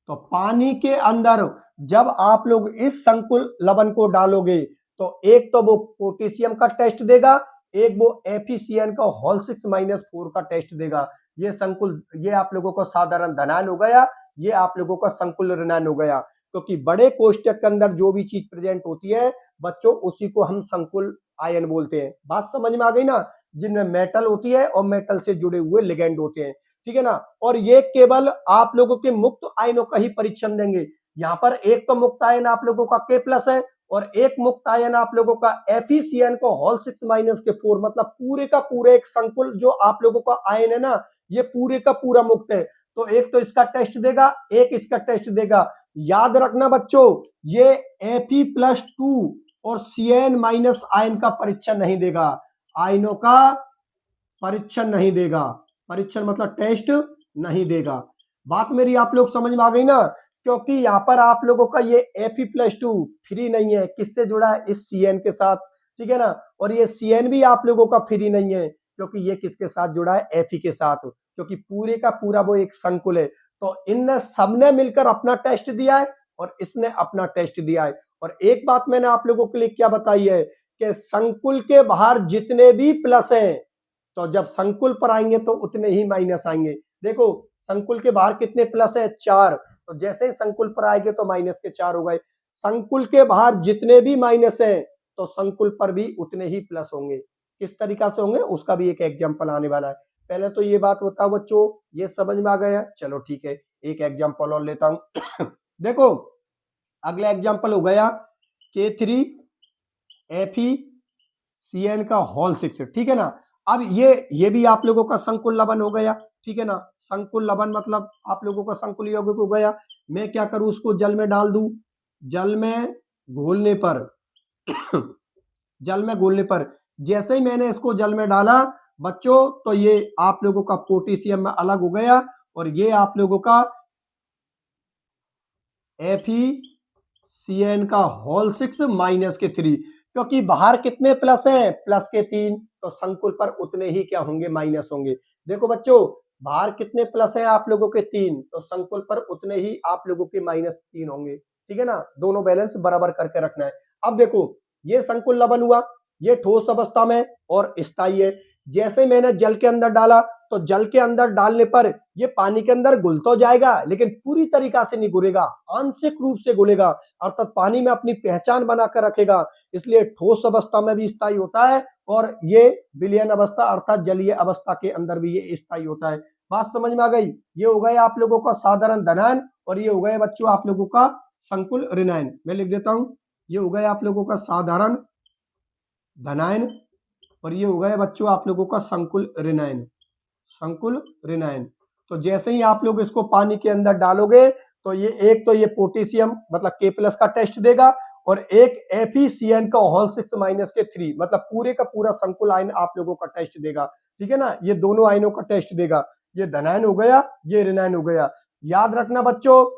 तो पानी के अंदर जब आप लोग इस संकुल लवण को डालोगे, तो एक तो वो पोटेशियम का टेस्ट देगा, एक वो FeCN का होल 6 - 4 का टेस्ट देगा। ये संकुल, ये आप लोगों का साधारण धनायन हो गया, ये आप लोगों का संकुल ऋणायन हो गया। क्योंकि बड़े कोष्टक के अंदर जो भी चीज प्रेजेंट होती है बच्चों, उसी को हम संकुल आयन बोलते हैं। बात समझ में आ गई ना, जिनमें मेटल होती है और मेटल से जुड़े हुए लिगेंड होते हैं, ठीक है ना। और ये केवल आप लोगों के मुक्त आयनों का ही परीक्षण देंगे। यहाँ पर एक तो मुक्त आयन आप लोगों का K+ है और एक मुक्त आयन आप लोगों का FeCN को होल 6 माइनस के 4, मतलब पूरे का पूरे एक संकुल जो आप लोगों का आयन है ना, ये पूरे का पूरा मुक्त है। तो एक तो इसका टेस्ट देगा, एक इसका टेस्ट देगा। याद रखना बच्चों, ये Fe+2 और Cn- आयन का परीक्षण नहीं देगा, आयनों का परीक्षण नहीं देगा। परीक्षण मतलब टेस्ट नहीं देगा। बात मेरी आप लोग समझ में आ गई ना, क्योंकि यहाँ पर आप लोगों का ये Fe+2 फ्री नहीं है, किससे जुड़ा है, इस Cn के साथ, ठीक है ना। और ये Cn भी आप लोगों का फ्री नहीं है, क्योंकि ये किसके साथ जुड़ा है, Fe के साथ, क्योंकि पूरे का पूरा वो एक संकुल है। तो इन सबने मिलकर अपना टेस्ट दिया है और इसने अपना टेस्ट दिया है। और एक बात मैंने आप लोगों के लिए क्या बताई है कि संकुल के बाहर जितने भी प्लस हैं, तो जब संकुल पर आएंगे तो उतने ही माइनस आएंगे। देखो संकुल के बाहर कितने प्लस है, 4, तो जैसे ही संकुल पर आएंगे तो माइनस के 4 हो गए। संकुल के बाहर जितने भी माइनस हैं तो संकुल पर भी उतने ही प्लस होंगे। किस तरीका से होंगे उसका भी एक एग्जांपल आने वाला है। पहले तो ये बात बताओ बच्चों, ये समझ में आ गया? चलो ठीक है, एक एग्जांपल और लेता हूं। देखो अगला एग्जांपल हो गया K3 FeCN का होल 6, ठीक है ना। अब ये भी आप लोगों का संकुल लवण हो गया, ठीक है ना। संकुल लवण मतलब आप लोगों का संकुल यौगिक हो गया। मैं क्या करूं, उसको जल में डाल दूं, जल में घोलने पर जल में घोलने पर जैसे ही मैंने इसको जल में डाला बच्चों, तो ये आप लोगों का पोटेशियम में अलग हो गया और ये आप लोगों का FeCN का होल 6 माइनस के 3, क्योंकि बाहर कितने प्लस हैं, प्लस के 3, तो संकुल पर उतने ही क्या होंगे, माइनस होंगे। देखो बच्चों बाहर कितने प्लस हैं आप लोगों के 3, तो संकुल पर उतने ही आप लोगों के -3 होंगे, ठीक है ना। दोनों बैलेंस बराबर करके रखना है। अब देखो ये संकुल लवण हुआ, ये ठोस अवस्था में और स्थायी है। जैसे मैंने जल के अंदर डाला तो जल के अंदर डालने पर ये पानी के अंदर घुल तो जाएगा, लेकिन पूरी तरीका से नहीं घुलेगा, आंशिक रूप से घुलेगा, अर्थात पानी में अपनी पहचान बनाकर रखेगा। इसलिए ठोस अवस्था में भी स्थायी होता है और ये विलयन अवस्था अर्थात जलीय अवस्था के अंदर भी ये स्थायी होता है। बात समझ में आ गई? ये हो गया आप लोगों का साधारण धनायन और ये हो गया बच्चों आप लोगों का संकुल ऋणायन। मैं लिख देता हूं, ये हो गया आप लोगों का साधारण धनायन और ये हो गया बच्चों आप लोगों का संकुल ऋणायन, संकुल ऋणायन। तो जैसे ही आप लोग इसको पानी के अंदर डालोगे तो ये एक तो ये पोटेशियम मतलब K+ का टेस्ट देगा और एक FeCN का होल 6 माइनस के 3, मतलब पूरे का पूरा संकुल आयन आप लोगों का टेस्ट देगा, ठीक है ना। ये दोनों आयनों का टेस्ट देगा। ये धनायन हो गया, ये ऋणायन हो गया। याद रखना बच्चों,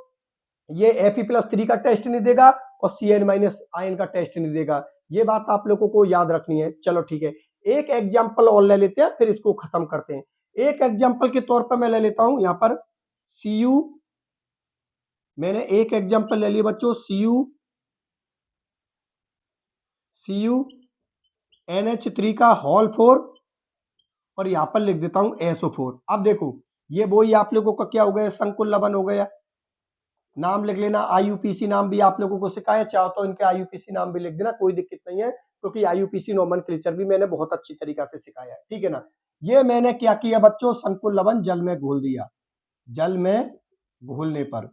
ये Fe+3 का टेस्ट नहीं देगा और Cn- आयन का टेस्ट नहीं देगा। ये बात आप लोगों को याद रखनी है। चलो ठीक है, एक एग्जाम्पल और ले लेते हैं फिर इसको खत्म करते हैं। एक एग्जाम्पल के तौर पर मैं ले लेता हूं यहां पर Cu, मैंने एक एग्जाम्पल ले लिया बच्चों, NH3 का होल 4 और यहां पर लिख देता हूं SO4। अब देखो ये वही आप लोगों का क्या हो गया, संकुल लवण हो गया। नाम लिख लेना, IUPAC नाम भी आप लोगों को सिखाया, चाहो तो इनके IUPAC नाम भी लिख देना, कोई दिक्कत नहीं है, क्योंकि IUPAC नोमेनक्लेचर भी मैंने बहुत अच्छी तरीका से सिखाया है, ठीक है ना। ये मैंने क्या किया बच्चों, संकुल लवण जल में घोल दिया, जल में घोलने पर,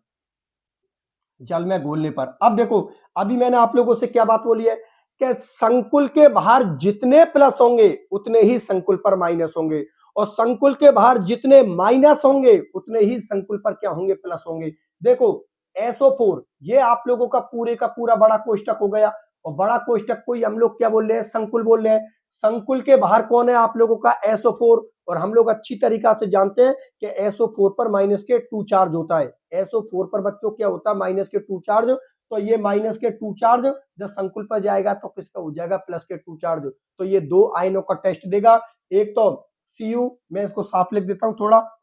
जल में घोलने पर। अब देखो अभी मैंने आप लोगों से क्या बात बोली है कि संकुल के बाहर जितने प्लस होंगे उतने ही संकुल पर माइनस होंगे और संकुल के बाहर जितने माइनस होंगे उतने ही संकुल पर क्या होंगे, प्लस होंगे। देखो SO4 ये आप लोगों का पूरे का पूरा बड़ा कोष्टक हो गया और बड़ा कोष्टक को ही हम लोग क्या बोल रहे हैं, संकुल बोल रहे हैं। संकुल के बाहर कौन है आप लोगों का, SO4, और हम लोग अच्छी तरीका से जानते हैं कि SO4 पर -2 चार्ज होता है। SO4 पर बच्चों क्या होता है, -2 चार्ज। तो ये -2 चार्ज जब संकुल पर जाएगा तो किसका हो जाएगा, +2 चार्ज। तो ये दो आयनों का टेस्ट देगा। एक तो Cu, मैं इसको साफ लिख देता हूं थोड़ा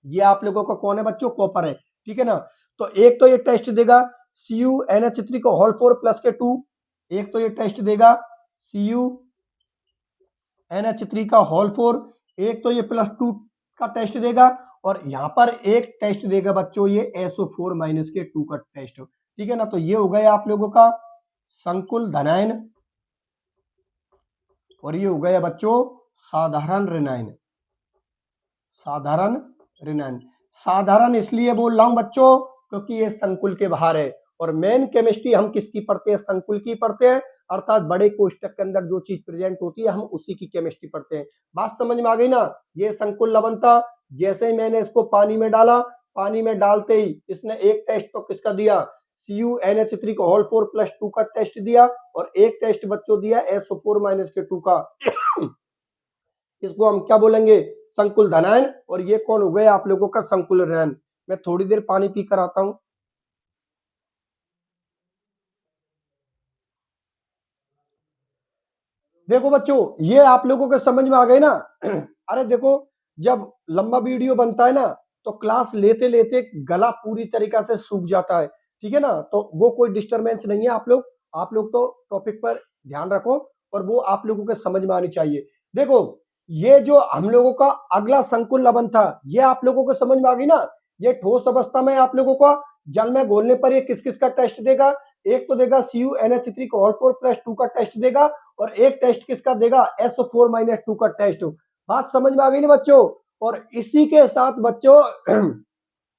ये आप लोगों का कौन है बच्चों, कॉपर है, ठीक है ना। तो एक तो ये टेस्ट देगा CuNH3 को होल 4 +2, एक तो ये टेस्ट देगा CuNH3 का होल 4, एक तो ये +2 का टेस्ट देगा और यहाँ पर एक टेस्ट देगा बच्चों ये SO4 माइनस के 2 का टेस्ट। ठीक है ना, तो ये हो गया आप लोगों का संकुल धनायन और ये हो गया बच्चों साधारण ऋणायन। साधारण ऋणायन, साधारण इसलिए बोल रहा हूं बच्चों क्योंकि ये संकुल के बाहर है और मेन केमिस्ट्री हम किसकी पढ़ते हैं, संकुल की पढ़ते हैं, अर्थात बड़े कोष्टक के अंदर जो चीज प्रेजेंट होती है हम उसी की केमिस्ट्री पढ़ते हैं। बात समझ में आ गई ना। ये संकुल लवण था, जैसे ही मैंने इसको पानी में डाला, पानी में डालते ही इसने एक टेस्ट तो किसका दिया, CuNH3 का होल 4 + 2 का टेस्ट दिया और एक टेस्ट बच्चों दिया SO4 माइनस के 2 का। इसको हम क्या बोलेंगे, संकुल धनायन। और ये कौन हो गए आप लोगों का संकुल ऋणायन। मैं थोड़ी देर पानी पी कर आता हूं। देखो बच्चों ये आप लोगों के समझ में आ गए ना। अरे देखो जब लंबा वीडियो बनता है ना तो क्लास लेते लेते गला पूरी तरीका से सूख जाता है। ठीक है ना, तो वो कोई डिस्टरबेंस नहीं है। आप लोग तो टॉपिक पर ध्यान रखो और वो आप लोगों के समझ में आनी चाहिए। देखो ये जो हम लोगों का अगला संकुल लवण था ये आप लोगों को समझ में आ गई ना। ये ठोस अवस्था में आप लोगों का जल में घोलने पर ये किस किस का टेस्ट देगा, एक तो देगा CuNH3 का होल 4 + 2 का टेस्ट देगा और एक टेस्ट किसका देगा, SO4 माइनस 2 का टेस्ट। बात समझ में आ गई ना बच्चों। और इसी के साथ बच्चों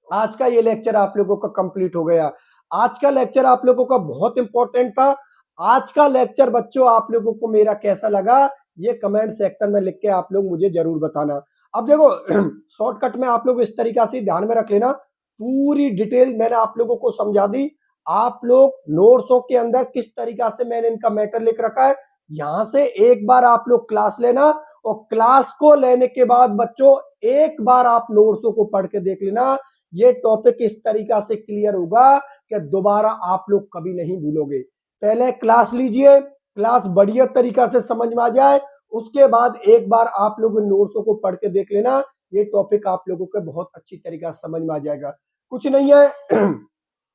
आज का ये लेक्चर आप लोगों का कंप्लीट हो गया। आज का लेक्चर आप लोगों का बहुत इंपॉर्टेंट था। आज का लेक्चर बच्चों आप लोगों को मेरा कैसा लगा ये कमेंट सेक्शन में लिख के आप लोग मुझे जरूर बताना। अब देखो शॉर्टकट में आप लोग इस तरीका से ध्यान में रख लेना, पूरी डिटेल मैंने आप लोगों को समझा दी। आप लोग नोट्सों के अंदर किस तरीका से मैंने इनका मैटर लिख रखा है, यहां से एक बार आप लोग क्लास लेना और क्लास को लेने के बाद बच्चों एक बार आप नोट्सों को पढ़ के देख लेना। ये टॉपिक इस तरीका से क्लियर होगा कि दोबारा आप लोग कभी नहीं भूलोगे। पहले क्लास लीजिए, क्लास बढ़िया तरीका से समझ में आ जाए, उसके बाद एक बार आप लोग नोट्सों को पढ़ के देख लेना। ये टॉपिक आप लोगों को बहुत अच्छी तरीका से समझ में आ जाएगा। कुछ नहीं है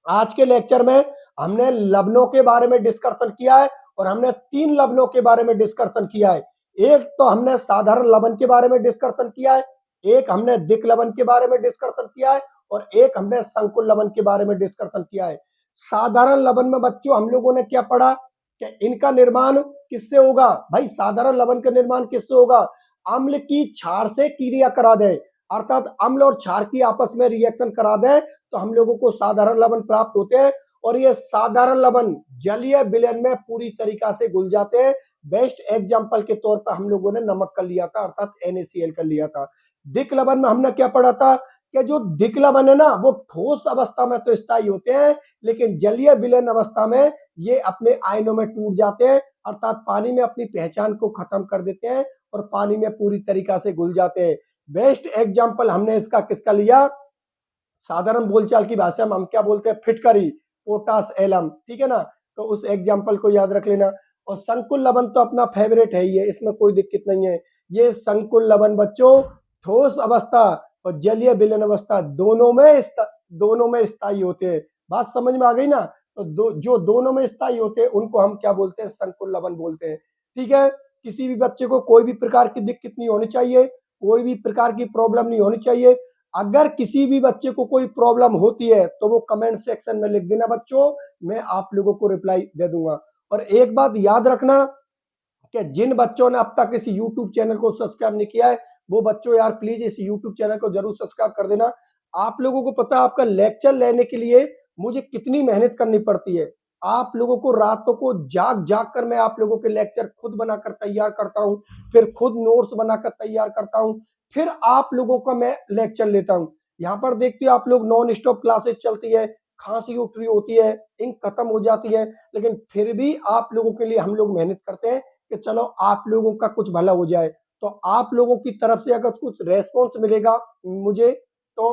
आज के लेक्चर में हमने लवणों के बारे में डिस्कशन किया है और हमने 3 लवणों के बारे में डिस्कशन किया है। एक तो हमने साधारण लवण के बारे में डिस्कशन किया है, एक हमने दिक् लवण के बारे में डिस्कशन किया है और एक हमने संकुल लवण के बारे में डिस्कशन किया है। साधारण लवण में बच्चों हम लोगों ने क्या पढ़ा कि इनका निर्माण किससे होगा, भाई साधारण लवण का निर्माण किससे होगा, अम्ल की क्षार से क्रिया करा दे, अर्थात अम्ल और क्षार की आपस में रिएक्शन करा दे तो हम लोगों को साधारण लवण प्राप्त होते हैं। और ये साधारण लवण जलीय विलयन में पूरी तरीका से घुल जाते हैं। बेस्ट एग्जांपल के तौर पर हम लोगों ने नमक का लिया था, अर्थात NaCl का लिया था। दिक् लवण में हमने क्या पढ़ा था कि जो दिक् लवण है ना वो ठोस अवस्था में तो स्थायी होते हैं लेकिन जलीय विलयन अवस्था में ये अपने आयनों में टूट जाते हैं, अर्थात पानी में अपनी पहचान को खत्म कर देते हैं और पानी में पूरी तरीका से घुल जाते हैं। बेस्ट एग्जांपल हमने इसका किसका लिया, साधारण बोलचाल की भाषा में हम क्या बोलते हैं, फिटकरी, पोटास एलम। ठीक है ना, तो उस एग्जाम्पल को याद रख लेना। और संकुल लवण तो अपना फेवरेट है ही है, इसमें कोई दिक्कत नहीं है। ये संकुल लवण बच्चों ठोस अवस्था और जलीय विलयन अवस्था दोनों में स्थायी होते हैं। बात समझ में आ गई ना। तो जो दोनों में स्थायी होते हैं उनको हम क्या बोलते हैं, संकुल लवण बोलते हैं। ठीक है, किसी भी बच्चे को कोई भी प्रकार की दिक्कत नहीं होनी चाहिए, कोई भी प्रकार की प्रॉब्लम नहीं होनी चाहिए। अगर किसी भी बच्चे को कोई प्रॉब्लम होती है तो वो कमेंट सेक्शन में लिख देना बच्चों, मैं आप लोगों को रिप्लाई दे दूंगा। और एक बात याद रखना कि जिन बच्चों ने अब तक इस YouTube चैनल को सब्सक्राइब नहीं किया है वो बच्चों यार प्लीज इस YouTube चैनल को जरूर सब्सक्राइब कर देना। आप लोगों को पता है आपका लेक्चर लेने के लिए मुझे कितनी मेहनत करनी पड़ती है। आप लोगों को रातों को जाग जाग कर मैं आप लोगों के लेक्चर खुद बनाकर तैयार करता हूं, फिर खुद नोट्स बनाकर तैयार करता हूं, फिर आप लोगों का मैं लेक्चर लेता हूं। यहाँ पर देखते हो आप लोग नॉन स्टॉप क्लासेस चलती है, खांसी उठ रही होती है, इंक खत्म हो जाती है, लेकिन फिर भी आप लोगों के लिए हम लोग मेहनत करते हैं कि चलो आप लोगों का कुछ भला हो जाए। तो आप लोगों की तरफ से अगर कुछ रेस्पॉन्स मिलेगा मुझे तो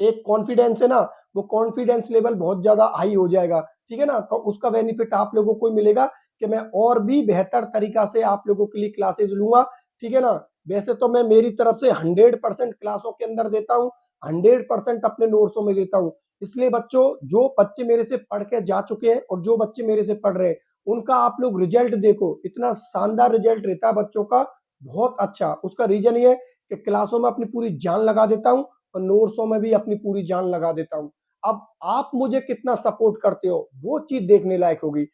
एक कॉन्फिडेंस है ना, वो कॉन्फिडेंस लेवल बहुत ज्यादा हाई हो जाएगा। ठीक है ना, तो उसका बेनिफिट आप लोगों को मिलेगा कि मैं और भी बेहतर तरीका से आप लोगों के लिए क्लासेस लूंगा। ठीक है ना, वैसे तो मैं मेरी तरफ से 100% क्लासों के अंदर देता हूँ, 100% अपने नोट्सों में देता हूँ। इसलिए बच्चों जो बच्चे मेरे से पढ़ के जा चुके हैं और जो बच्चे मेरे से पढ़ रहे हैं उनका आप लोग रिजल्ट देखो, इतना शानदार रिजल्ट रहता है बच्चों का, बहुत अच्छा। उसका रीजन ये है कि क्लासों में अपनी पूरी जान लगा देता हूं और नोट्सों में भी अपनी पूरी जान लगा देता हूं। अब आप मुझे कितना सपोर्ट करते हो वो चीज देखने लायक होगी।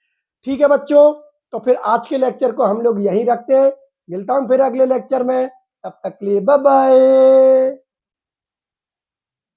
ठीक है बच्चों, तो फिर आज के लेक्चर को हम लोग यहीं रखते हैं। मिलता हूं फिर अगले लेक्चर में, तब तक के लिए बाय बाय।